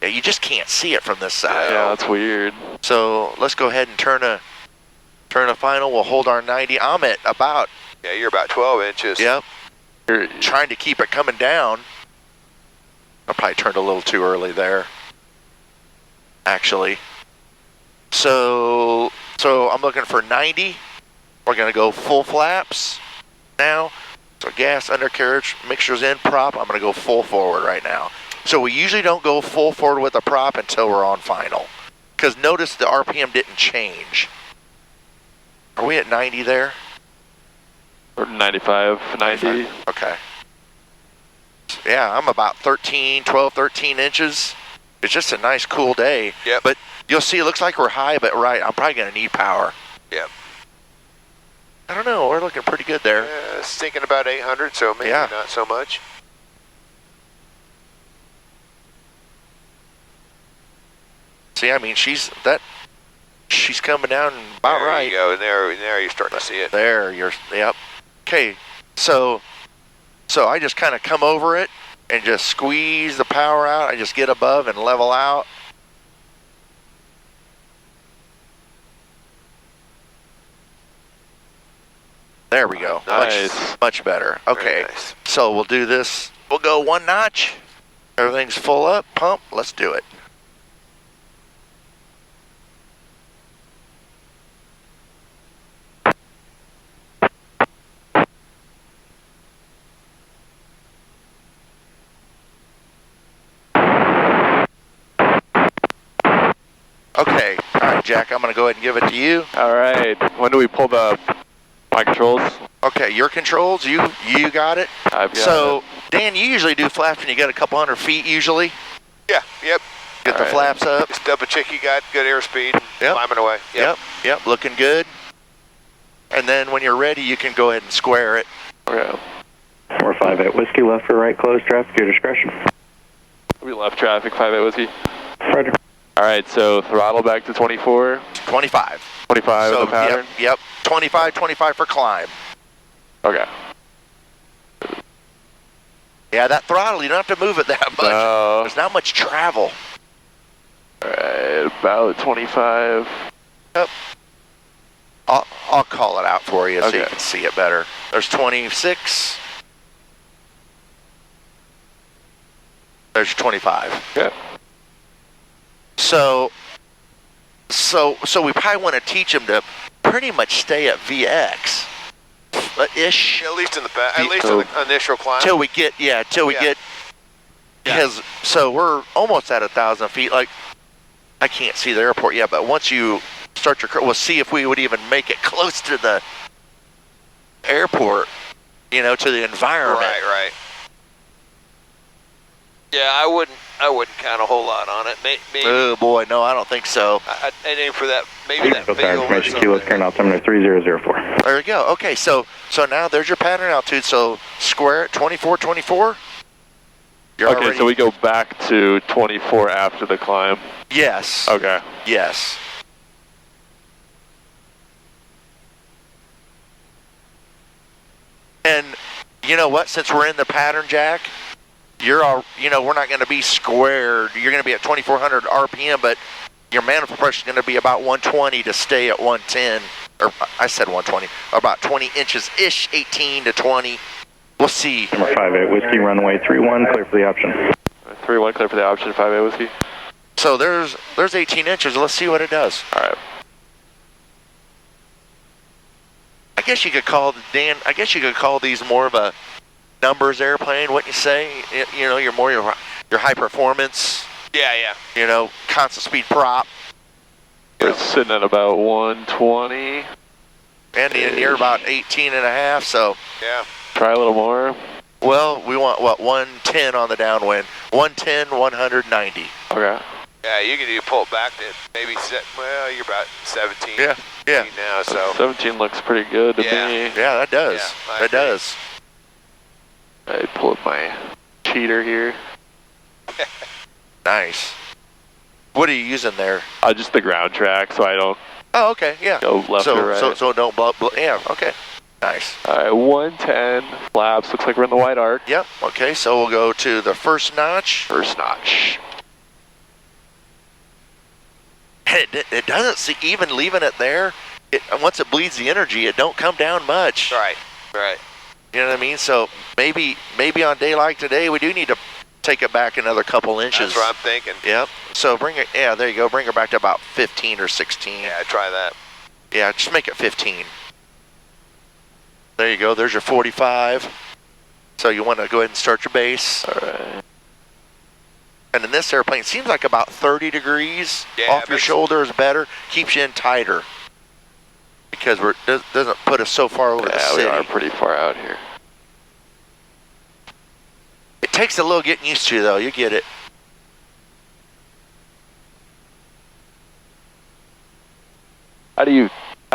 S1: Yeah, you just can't see it from this side.
S4: Yeah, that's weird.
S1: So let's go ahead and turn a final. We'll hold our 90. I'm at about.
S5: Yeah, you're about 12 inches.
S1: Yep. You're trying to keep it coming down. I probably turned a little too early there. Actually. So I'm looking for 90. We're gonna go full flaps now. So gas, undercarriage, mixtures in, prop. I'm gonna go full forward right now. So we usually don't go full forward with a prop until we're on final. Because notice the RPM didn't change. Are we at 90 there?
S4: Or 95, 90.
S1: Okay. Yeah, I'm about 12, 13 inches. It's just a nice, cool day.
S5: Yep.
S1: But you'll see it looks like we're high, but I'm probably going to need power.
S5: Yep.
S1: I don't know. We're looking pretty good there.
S5: Thinking about 800, so maybe not so much.
S1: See, I mean, she's coming down about right.
S5: There you go. There you're starting to see it.
S1: There, yep. Okay, so I just kind of come over it and just squeeze the power out. I just get above and level out. There we go.
S4: Nice.
S1: Much better. Okay,
S5: nice.
S1: So we'll do this. We'll go one notch. Everything's full up, pump. Let's do it. Okay, all right, Jack, I'm gonna go ahead and give it to you.
S4: All right, when do we pull my controls?
S1: Okay, your controls, you got it?
S4: I've got
S1: so, Dan, you usually do flaps when you get a couple hundred feet usually?
S5: Yeah, yep.
S1: Get the flaps up.
S5: Just double check you got good airspeed, climbing away.
S1: Yep, looking good. And then when you're ready, you can go ahead and square it.
S4: Okay.
S11: 458 Whiskey, left or right, closed traffic, your discretion.
S4: We left traffic, 58 Whiskey.
S11: Roger.
S4: All right, so throttle back to 24.
S1: 25.
S4: 25 in the pattern?
S1: Yep, 25 for climb.
S4: Okay.
S1: Yeah, that throttle, you don't have to move it that much.
S4: No.
S1: There's not much travel.
S4: All right, about 25.
S1: Yep. I'll call it out for you so you
S4: Okay.
S1: can see it better. There's 26. There's 25.
S4: Okay.
S1: So we probably want to teach them to pretty much stay at VX ish.
S5: At least in the initial climb.
S1: Till we get because so we're almost at 1,000 feet. Like I can't see the airport yet, but once you start we'll see if we would even make it close to the airport. To the environment.
S5: Right. Yeah, I wouldn't count a whole lot on it. Maybe.
S1: Oh boy, no, I don't think so.
S5: I'd aim for that. Maybe that
S11: Fire
S5: fail or
S11: information,
S5: something.
S11: Kilo, current altimeter 3004.
S1: There you go. Okay, so now there's your pattern altitude. So square it 24.
S4: Okay, so we go back to 24 after the climb.
S1: Yes.
S4: Okay.
S1: Yes. And you know what? Since we're in the pattern, Jack, we're not going to be squared. You're going to be at 2,400 RPM, but your manifold pressure is going to be about 120 to stay at 110. Or I said 120. About 20 inches-ish, 18 to 20. We'll see.
S11: Number 58 Whiskey, runway 31, clear for the option.
S4: 31, clear for the option, 58 Whiskey.
S1: So there's 18 inches. Let's see what it does.
S4: All right.
S1: I guess you could call these more of a numbers airplane, wouldn't you say? You're more your high performance.
S5: Yeah.
S1: Constant speed prop.
S4: We're sitting at about 120.
S1: And you're about 18 and a half, so.
S5: Yeah.
S4: Try a little more.
S1: Well, we want, 110 on the downwind. 110, 190.
S4: Okay.
S5: Yeah, you can pull it back to maybe, you're about 17.
S1: Yeah.
S5: Now, so.
S4: 17 looks pretty good to me.
S1: Yeah, that does.
S5: Yeah,
S1: that does.
S4: I pull up my cheater here.
S1: Nice. What are you using there?
S4: Just the ground track, so I don't.
S1: Oh, okay, yeah.
S4: Go left or right.
S1: So don't blow. Yeah, okay. Nice.
S4: All right, 110 flaps. Looks like we're in the white arc.
S1: Yep. Okay, so we'll go to the first notch.
S4: First notch.
S1: And it doesn't see, even leaving it there. Once it bleeds the energy, it don't come down much.
S5: Right.
S1: You know what I mean? So maybe on a day like today, we do need to take it back another couple inches.
S5: That's what I'm thinking.
S1: Yep. So bring it, yeah, there you go. Bring her back to about 15 or 16.
S5: Yeah, try that.
S1: Yeah, just make it 15. There you go. There's your 45. So you want to go ahead and start your base.
S4: All right.
S1: And in this airplane, it seems like about 30 degrees off your
S5: makes-
S1: shoulder is better. Keeps you in tighter. Because doesn't put us so far over the city.
S4: Yeah, we are pretty far out here.
S1: It takes a little getting used to, though. You get it.
S4: How do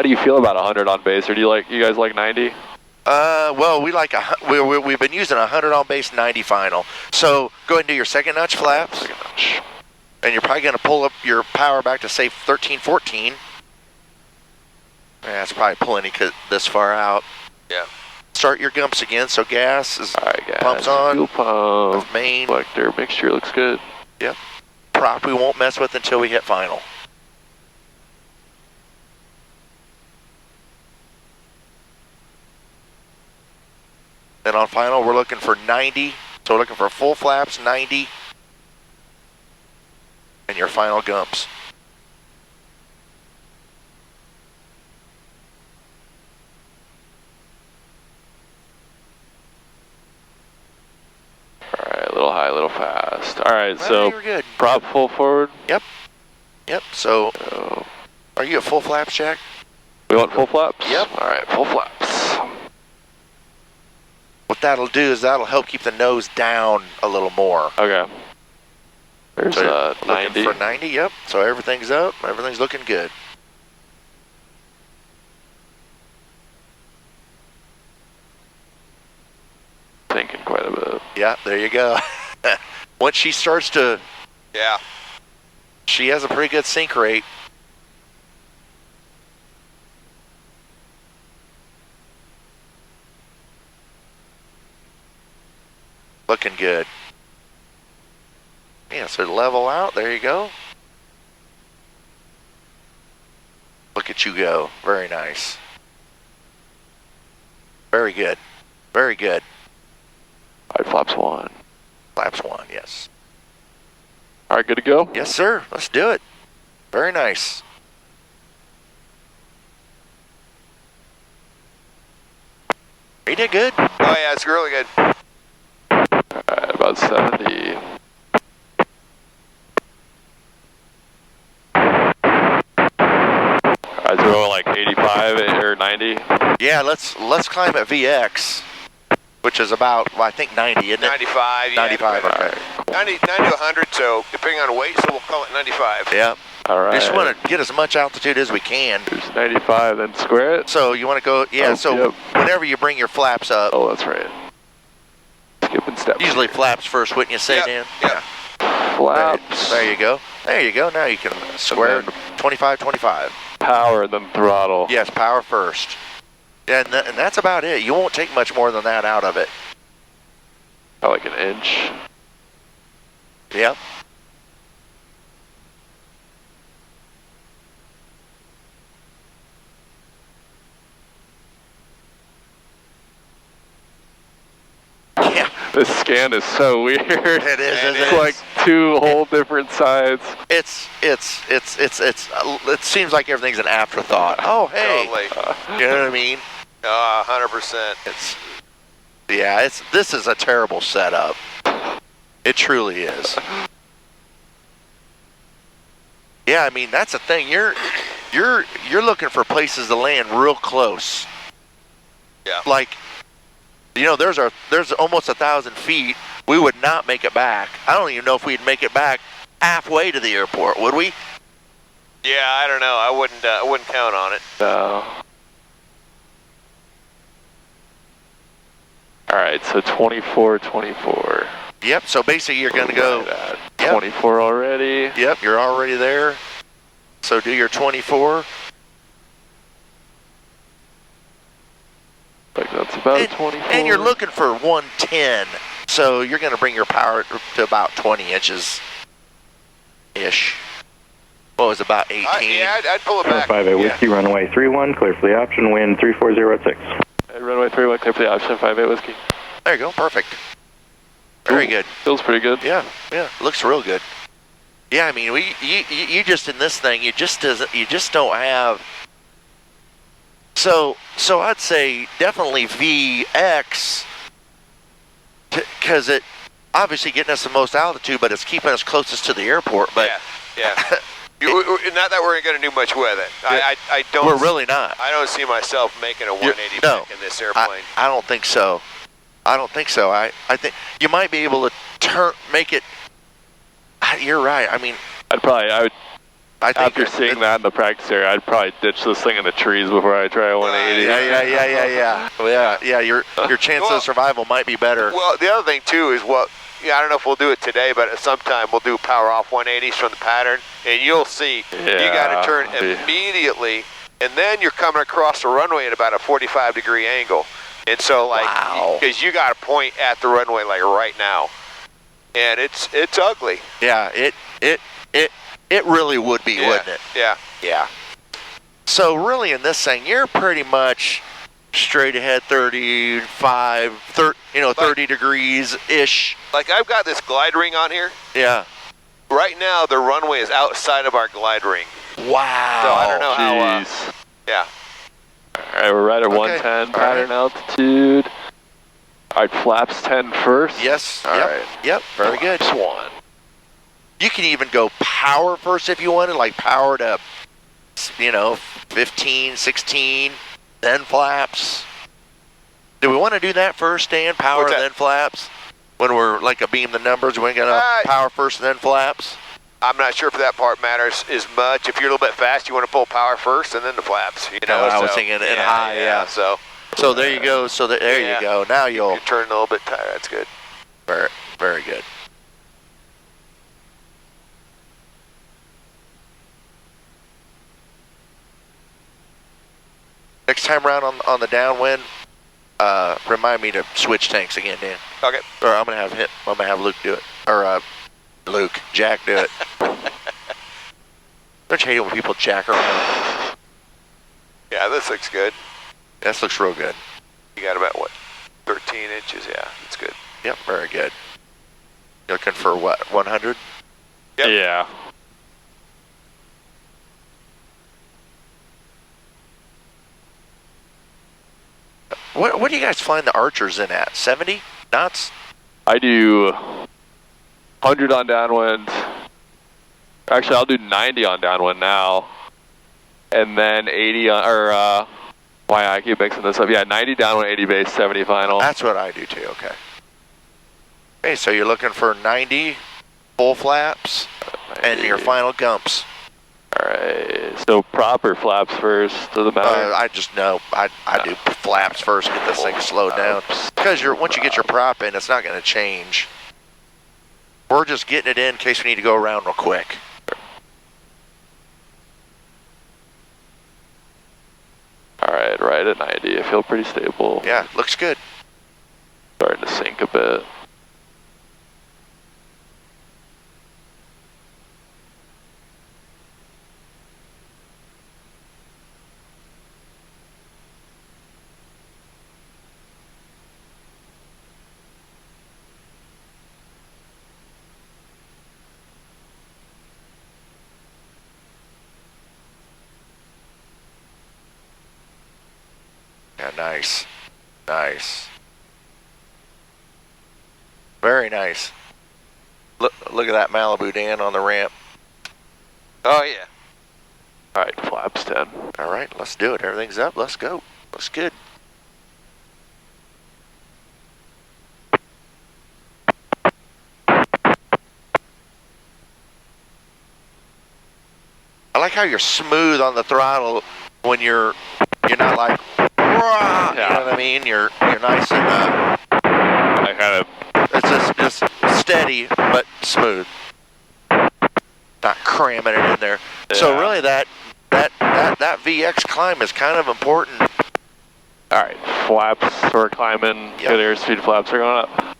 S4: you feel about 100 on base, or do you guys like 90?
S1: Well, we've been using 100 on base, 90 final. So go ahead and do your second notch flaps.
S4: Second notch.
S1: And you're probably going to pull up your power back to say 13, 14. Yeah, that's probably pulling it this far out.
S5: Yeah.
S1: Start your gumps again, so gas is
S4: All right, guys.
S1: pumps on.
S4: Fuel pump.
S1: Left main.
S4: Collector mixture looks good.
S1: Yep. Prop we won't mess with until we hit final. Then on final, we're looking for 90. So we're looking for full flaps, 90. And your final gumps.
S4: All right, a little high, a little fast. All right,
S1: Well,
S4: so
S1: you're good.
S4: prop full forward.
S1: Yep. So,
S4: Oh.
S1: are you at full flaps, Jack?
S4: We want full flaps?
S1: Yep.
S4: All right, full flaps.
S1: What that'll do is that'll help keep the nose down a little more.
S4: Okay. There's
S1: So you're
S4: 90.
S1: looking for 90, yep. So everything's up, everything's looking good.
S4: Thinking quite a bit.
S1: Yeah, there you go. Once she starts to,
S5: Yeah.
S1: she has a pretty good sink rate. Looking good. Yeah, so level out, there you go. Look at you go, very nice. Very good, very good.
S4: All right, flaps 1.
S1: Flaps 1, yes.
S4: All right, good to go?
S1: Yes, sir, let's do it. Very nice. You did good.
S5: Oh yeah, it's really good.
S4: All right, about 70. All right, so we're going like 85 or 90.
S1: Yeah, let's climb at VX, which is about, well, I think 90, isn't it?
S5: 95. Yeah,
S1: 95, okay.
S5: 90 to 100. So depending on weight, so we'll call it 95.
S1: Yeah.
S4: All right.
S1: We just want to get as much altitude as we can.
S4: There's 95, then square it.
S1: So you want to go, yeah,
S4: Oh,
S1: so
S4: yep.
S1: whenever you bring your flaps up,
S4: Oh, that's right. Skipping steps.
S1: usually flaps first, wouldn't you say,
S5: Yep,
S1: Dan?
S5: yep.
S4: Flaps.
S1: There you go. There you go. Now you can square 25, 25.
S4: Power, then throttle.
S1: Yes, power first. Yeah, and that's about it. You won't take much more than that out of it.
S4: About like an inch.
S1: Yep. Yeah,
S4: This scan is so weird.
S1: it is.
S4: It's like two whole different sides.
S1: It seems like everything's an afterthought. Oh, hey.
S5: Totally.
S1: You know what I mean?
S5: 100%.
S1: This is a terrible setup. It truly is. Yeah, I mean, that's the thing. You're looking for places to land real close.
S5: Yeah.
S1: Like, you know, there's almost 1,000 feet. We would not make it back. I don't even know if we'd make it back halfway to the airport, would we?
S5: Yeah, I don't know. I wouldn't count on it.
S4: No. All right, so 24, 24.
S1: Yep, so basically you're going to go...
S4: Right at
S1: Yep.
S4: 24 already.
S1: Yep, you're already there. So do your 24.
S4: Like that's about
S1: And,
S4: 24.
S1: and you're looking for 110. So you're going to bring your power to about 20 inches. Ish. What was it, about 18?
S5: Yeah, I'd pull it back.
S11: 58 Whiskey, runway 31, clear for the option, wind 340 at 6.
S4: Hey, runway 31, clear for the option, 58 Whiskey.
S1: There you go, perfect. Very good.
S4: Feels pretty good.
S1: Yeah, looks real good. Yeah, I mean, you just in this thing, you just don't have. So I'd say definitely VX, because it obviously getting us the most altitude, but it's keeping us closest to the airport. But
S5: yeah. Not that we're going to do much with it. I don't.
S1: We're really not.
S5: I don't see myself making a 180 back in this airplane.
S1: I don't think so. I think you might be able to make it. You're right. I mean, I think
S4: after seeing that in the practice area, I'd probably ditch this thing in the trees before I try a 180.
S1: Yeah. Your chance of survival might be better.
S5: Well, the other thing too is I don't know if we'll do it today, but at some time we'll do power off 180s from the pattern, and you'll see you got to turn immediately, and then you're coming across the runway at about a 45-degree angle, and so because you got to point at the runway like right now, and it's ugly.
S1: Yeah, it really would be, wouldn't it? Yeah. So really in this thing, you're pretty much straight ahead 30 degrees-ish.
S5: Like I've got this glide ring on here.
S1: Yeah.
S5: Right now the runway is outside of our glide ring.
S1: Wow.
S5: So I don't know how, yeah.
S4: All right, we're right at 110 pattern altitude. All right, flaps 10 first.
S1: Yes.
S4: All right.
S1: Yep, very good.
S4: One.
S1: You can even go power first if you wanted, like power to, 15, 16, then flaps. Do we want to do that first, Dan? Power, then flaps? When we're like a beam the numbers, we're going to power first and then flaps?
S5: I'm not sure if that part matters as much. If you're a little bit fast, you want to pull power first and then the flaps.
S1: I was thinking in high, yeah. So there you go. So there you go. Now you'll
S5: turn a little bit tighter. That's good.
S1: Very, very good. Next time around on the downwind, remind me to switch tanks again, Dan.
S5: Okay.
S1: Or I'm gonna have Luke do it, or Jack do it. Don't you hate it when people jack around?
S5: Yeah, this looks good.
S1: This looks real good.
S5: You got about 13 inches? Yeah, it's good.
S1: Yep, very good. You're looking for what, 100?
S5: Yep.
S4: Yeah.
S1: What do you guys flying the Archers in at? 70 knots?
S4: I do 100 on downwind. Actually, I'll do 90 on downwind now. And then 80 on, I keep mixing this up. Yeah, 90 downwind, 80 base, 70 final.
S1: That's what I do too, okay. Okay, so you're looking for 90 full flaps and your final gumps.
S4: Alright, so proper flaps first, does it matter?
S1: I just know, I do flaps first, get this thing slowed down. Because once you get your prop in, it's not going to change. We're just getting it in case we need to go around real quick.
S4: Alright, right at 90, I feel pretty stable.
S1: Yeah, looks good.
S4: Starting to sink a bit.
S1: Yeah, nice. Nice. Very nice. Look at that Malibu, Dan, on the ramp.
S5: Oh, yeah.
S4: Alright, flaps 10.
S1: All right, let's do it. Everything's up. Let's go. Looks good. I like how you're smooth on the throttle when you're not like, rah, you know what I mean? You're nice and
S4: I kind of.
S1: It's just steady but smooth. Not cramming it in there. Yeah. So really that VX climb is kind of important.
S4: All right, flaps, we're climbing. Yep. Good airspeed flaps are going up.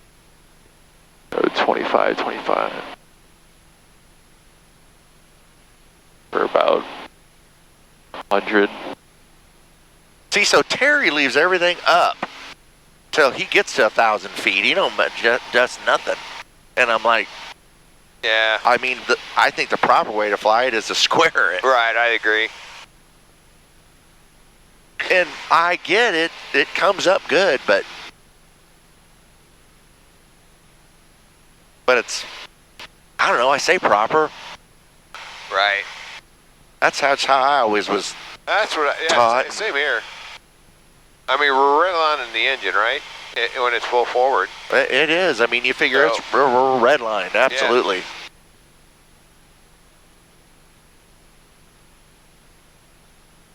S4: Go 25. For about 100.
S1: See, so Terry leaves everything up till he gets to 1,000 feet. He don't does nothing. And I'm like,
S5: yeah.
S1: I mean, I think the proper way to fly it is to square it.
S5: Right, I agree.
S1: And I get it. It comes up good, but it's, I don't know, I say proper.
S5: Right.
S1: That's how I always was
S5: That's what
S1: taught.
S5: Same here. I mean, we're redlining the engine, right? When it's full forward.
S1: It is. I mean, you figure it's red line, absolutely.
S5: Yeah.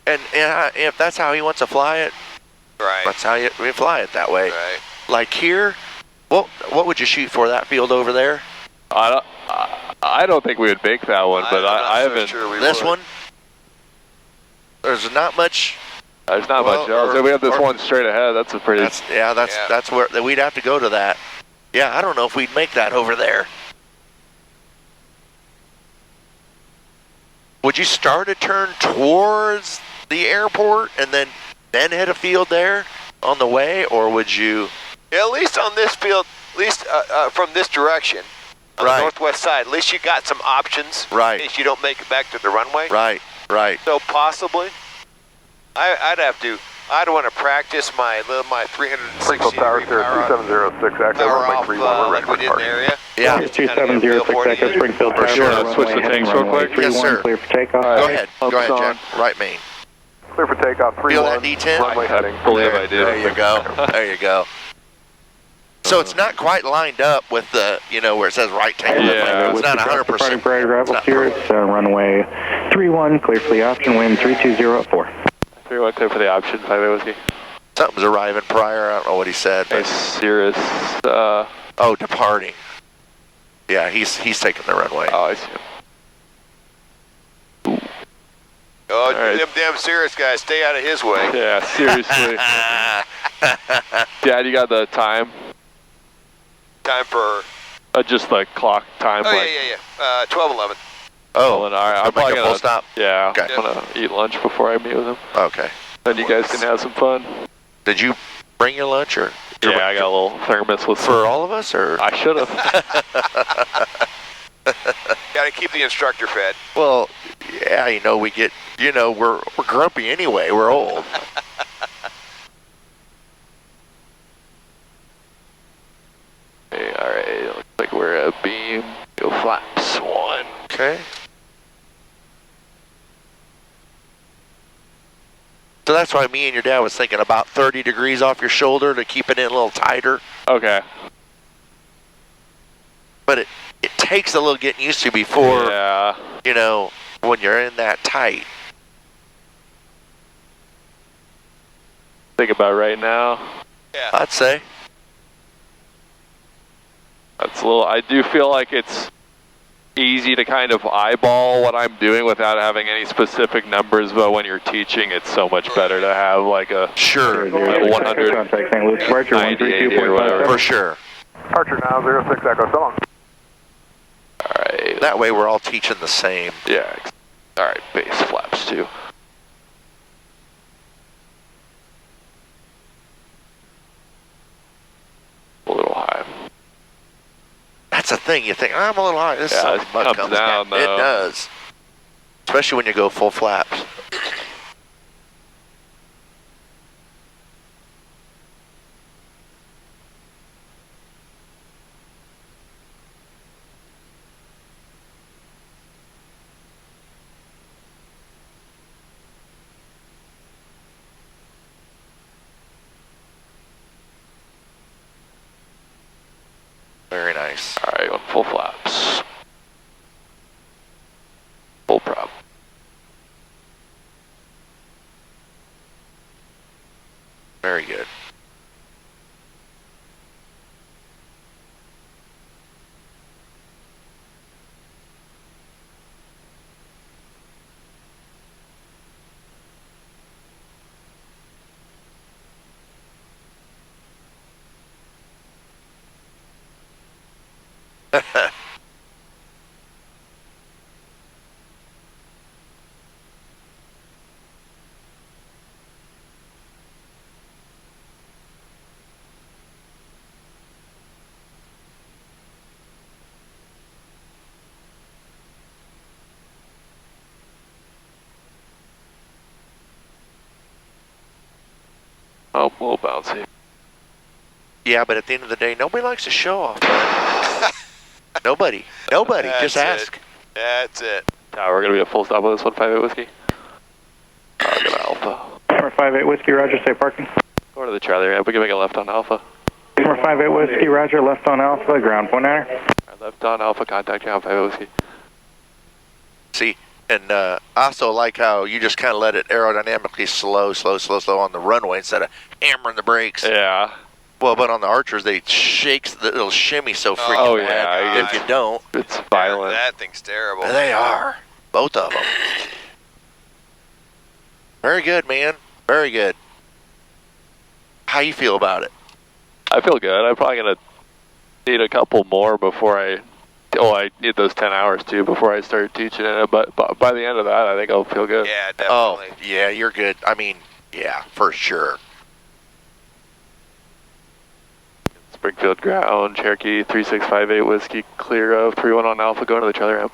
S1: And if that's how he wants to fly it,
S5: right.
S1: That's how we fly it that way.
S5: Right.
S1: Like here, what would you shoot for that field over there?
S4: I don't think we would make that one, but I haven't.
S5: Sure
S1: this one, there's not much.
S4: There's not much else. We have this one straight ahead. That's a pretty.
S1: That's where we'd have to go to that. Yeah, I don't know if we'd make that over there. Would you start a turn towards the airport and then hit a field there on the way, or would you?
S5: Yeah, at least on this field, at least from this direction, on the northwest side, at least you got some options.
S1: Right.
S5: In case you don't make it back to the runway.
S1: Right.
S5: So possibly, I'd want to practice my 360
S11: Tower,
S5: degree power
S11: 2706 Echo,
S5: power
S11: runway
S5: off
S11: 31,
S5: like we did in the area.
S1: Yeah.
S11: 2706 Echo, Springfield Tower,
S4: Sure. Switch the tanks real quick.
S1: Yes, sir.
S11: Clear for takeoff.
S1: Go ahead, Jack. Right main.
S11: Clear for takeoff,
S1: Feel that
S11: 31,
S1: D10?
S11: runway heading.
S4: I believe I do.
S1: There you go. There you go. So it's not quite lined up with the, where it says right tank.
S4: Yeah.
S1: It's not 100%.
S11: Departing priority arrival here, it's runway 31, clear for the option, wind 320 at 4.
S4: 31 clear for the option, 5 whiskey.
S1: Something's arriving prior. I don't know what he said.
S4: Hey, Cirrus.
S1: Departing. Yeah, he's taking the runway.
S4: Oh, I see him.
S5: Oh,
S4: right.
S5: Them damn serious guys, stay out of his way.
S4: Yeah, seriously. Dad, you got the time?
S5: Time for...
S4: just the clock time.
S5: Oh, yeah. 12:11.
S1: Oh,
S4: all right. I'm
S1: make
S4: probably
S1: a
S4: gonna
S1: full stop.
S4: Yeah,
S1: Okay.
S4: I'm gonna eat lunch before I meet with him.
S1: Okay.
S4: Then you guys can have some fun.
S1: Did you bring your lunch or?
S4: Yeah, I got a little thermos with
S1: for all of us, or
S4: I should have.
S5: Got to keep the instructor fed.
S1: Well, yeah, we get, we're grumpy anyway. We're old.
S4: Hey, all right. Looks like we're at beam. Go flaps 1.
S1: Okay. So that's why me and your dad was thinking about 30 degrees off your shoulder to keep it in a little tighter.
S4: Okay.
S1: But it takes a little getting used to before,
S4: Yeah.
S1: when you're in that tight.
S4: Think about right now.
S5: Yeah.
S1: I'd say.
S4: That's a little. I do feel like it's easy to kind of eyeball what I'm doing without having any specific numbers, but when you're teaching, it's so much better to have like a
S1: Sure.
S4: 100,
S11: Contact St. Louis, departure
S4: 90, or whatever.
S1: For sure.
S11: Departure now, 06 Echo, so long.
S4: All right.
S1: That way we're all teaching the same.
S4: Yeah. All right. Base flaps 2. A little high.
S1: That's the thing. You think, I'm a little high. This
S4: Yeah,
S1: son of
S4: it
S1: a bug
S4: comes down,
S1: It
S4: though.
S1: does. Especially when you go full flaps. Very nice.
S4: All right. On full flaps. Full prop.
S1: Very good.
S4: little bouncy.
S1: Yeah, but at the end of the day, nobody likes to show off. Man. Nobody. Just ask.
S5: That's it.
S4: Tower, we're going to be a full stop with this 158 whiskey. Go to Alpha.
S11: 458 Whiskey, Roger, stay parking.
S4: Go to the Charlie ramp. We can make a left on Alpha.
S11: 458 Whiskey, Roger, left on Alpha, ground point niner.
S4: Left on Alpha, contact ground 58 whiskey.
S1: See, and I also like how you just kind of let it aerodynamically slow on the runway instead of hammering the brakes.
S4: Yeah.
S1: Well, but on the Archers, it'll shimmy so freaking bad. If you don't,
S4: it's violent.
S5: That thing's terrible.
S1: They are. Both of them. Very good, man. Very good. How you feel about it?
S4: I feel good. I'm probably going to need a couple more before I need those 10 hours too before I start teaching it. But by the end of that, I think I'll feel good.
S5: Yeah, definitely.
S1: Oh, yeah, you're good. I mean, yeah, for sure.
S4: Springfield ground, Cherokee 3658 whiskey, clear of 31 on Alpha, going to the Charlie ramp.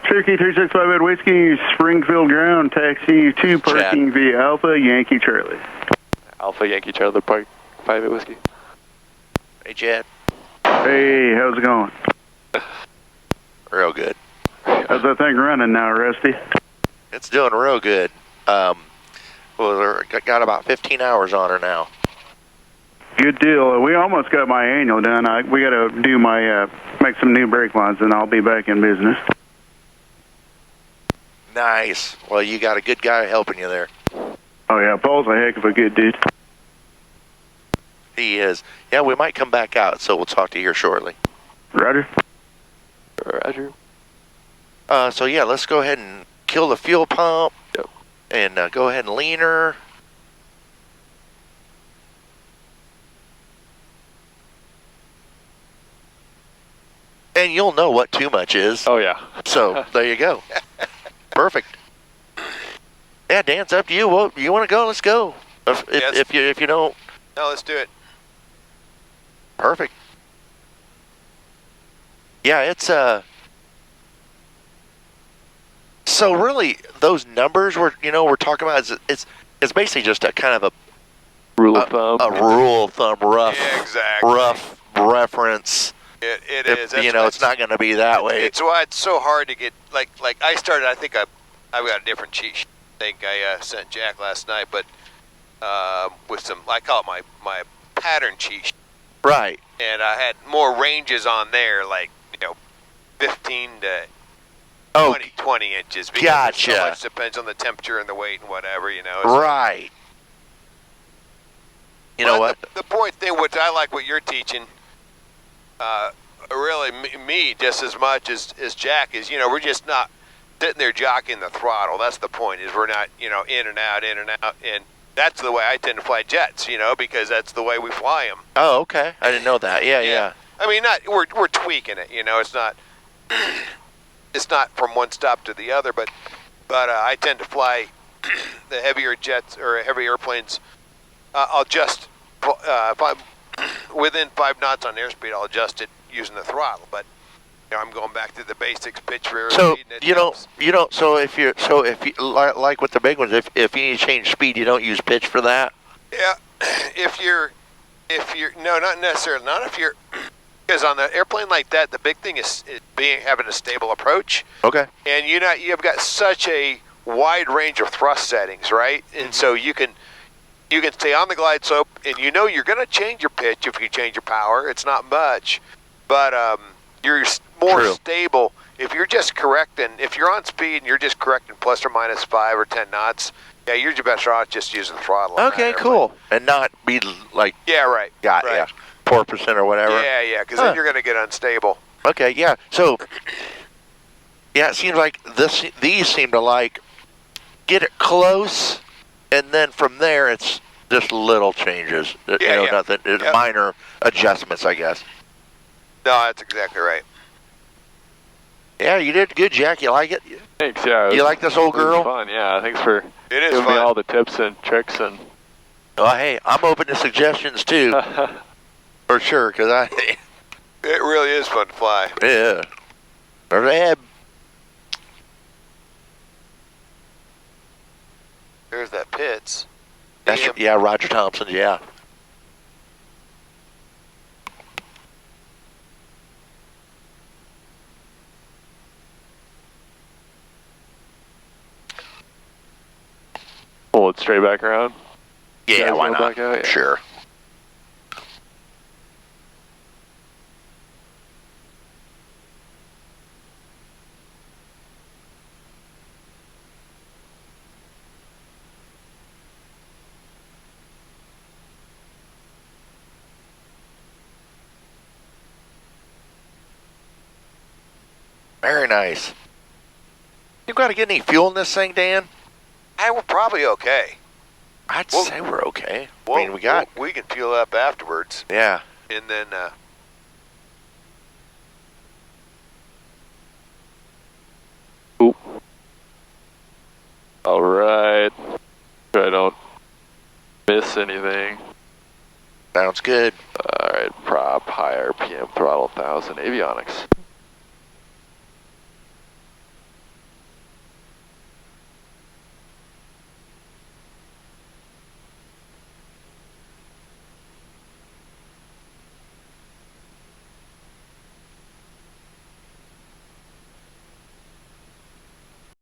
S12: Cherokee 3658 whiskey, Springfield ground, taxi to parking via Alpha, Yankee Charlie.
S4: Alpha, Yankee Charlie, park 58 whiskey.
S1: Hey, Chad.
S12: Hey, how's it going?
S1: Real good.
S12: How's that thing running now, Rusty?
S1: It's doing real good. Well, got about 15 hours on her now.
S12: Good deal. We almost got my annual done. We got to do make some new brake lines, and I'll be back in business.
S1: Nice. Well, you got a good guy helping you there.
S12: Oh, yeah, Paul's a heck of a good dude.
S1: He is. Yeah, we might come back out, so we'll talk to you here shortly.
S12: Roger.
S4: Roger.
S1: So, yeah, let's go ahead and kill the fuel pump.
S4: Yep.
S1: And go ahead and lean her. And you'll know what too much is.
S4: Oh, yeah.
S1: So, there you go. Perfect. Yeah, Dan, it's up to you. Well, you want to go? Let's go. If you don't.
S5: No, let's do it.
S1: Perfect. Yeah, it's so really those numbers we're talking about it's basically just a kind of a
S4: rule of thumb.
S1: A rule of thumb, rough.
S5: Yeah, exactly.
S1: Rough reference.
S5: It is.
S1: It's not going to be that way.
S5: It's why it's so hard to get like I started. I think I've got a different cheat sheet. I think I sent Jack last night, but with some, I call it my pattern cheat sheet.
S1: Right.
S5: And I had more ranges on there, like 15 to 20 inches. Because
S1: Gotcha.
S5: So much depends on the temperature and the weight and whatever,
S1: Right. You know what?
S5: The point thing, which I like what you're teaching, really me just as much as Jack is, we're just not sitting there jockeying the throttle. That's the point, is we're not, in and out. And that's the way I tend to fly jets, because that's the way we fly them.
S1: Oh, okay. I didn't know that. Yeah.
S5: I mean, we're tweaking it, it's not it's not from one stop to the other, but I tend to fly the heavier jets or heavy airplanes. I'll just if I'm within 5 knots on airspeed, I'll adjust it using the throttle. But I'm going back to the basics, pitch, rear.
S1: So
S5: speed,
S1: you don't. So if you like with the big ones, if you need to change speed, you don't use pitch for that.
S5: Yeah, if you're no, not necessarily. Not if you're. Because on an airplane like that, the big thing is having a stable approach.
S1: Okay.
S5: And you've got such a wide range of thrust settings, right? And so you can stay on the glide slope, and you're going to change your pitch if you change your power. It's not much, but you're more stable if you're just correcting. If you're on speed and you're just correcting plus or minus 5 or 10 knots, yeah, you're better off just using the throttle.
S1: Okay, cool, and not be like.
S5: Yeah, right.
S1: Got
S5: right.
S1: Yeah. 4% or whatever.
S5: Yeah, because then you're going to get unstable.
S1: Okay, yeah. So, yeah, it seems like these seem to get it close, and then from there it's just little changes. Nothing. Yep. Minor adjustments, I guess.
S5: No, that's exactly right.
S1: Yeah, you did good, Jack. You like it?
S4: Thanks. Yeah.
S1: You like this old girl?
S4: It was fun. Yeah. Thanks for
S5: giving
S4: me all the tips and tricks and.
S1: Oh, hey, I'm open to suggestions too. For sure, because
S5: it really is fun to fly.
S1: Yeah. There's
S5: that Pitts.
S1: Yeah, Roger Thompson, yeah.
S4: Pull it straight back around?
S1: Yeah, why not?
S4: Back out? Yeah.
S1: Sure. Very nice. You got to get any fuel in this thing, Dan?
S5: We're probably okay.
S1: I'd say we're okay. I mean,
S5: we can fuel up afterwards.
S1: Yeah.
S5: And then,
S4: Oop. All right. Sure I don't miss anything.
S1: Sounds good.
S4: All right, prop, higher, PM, throttle, 1000, avionics.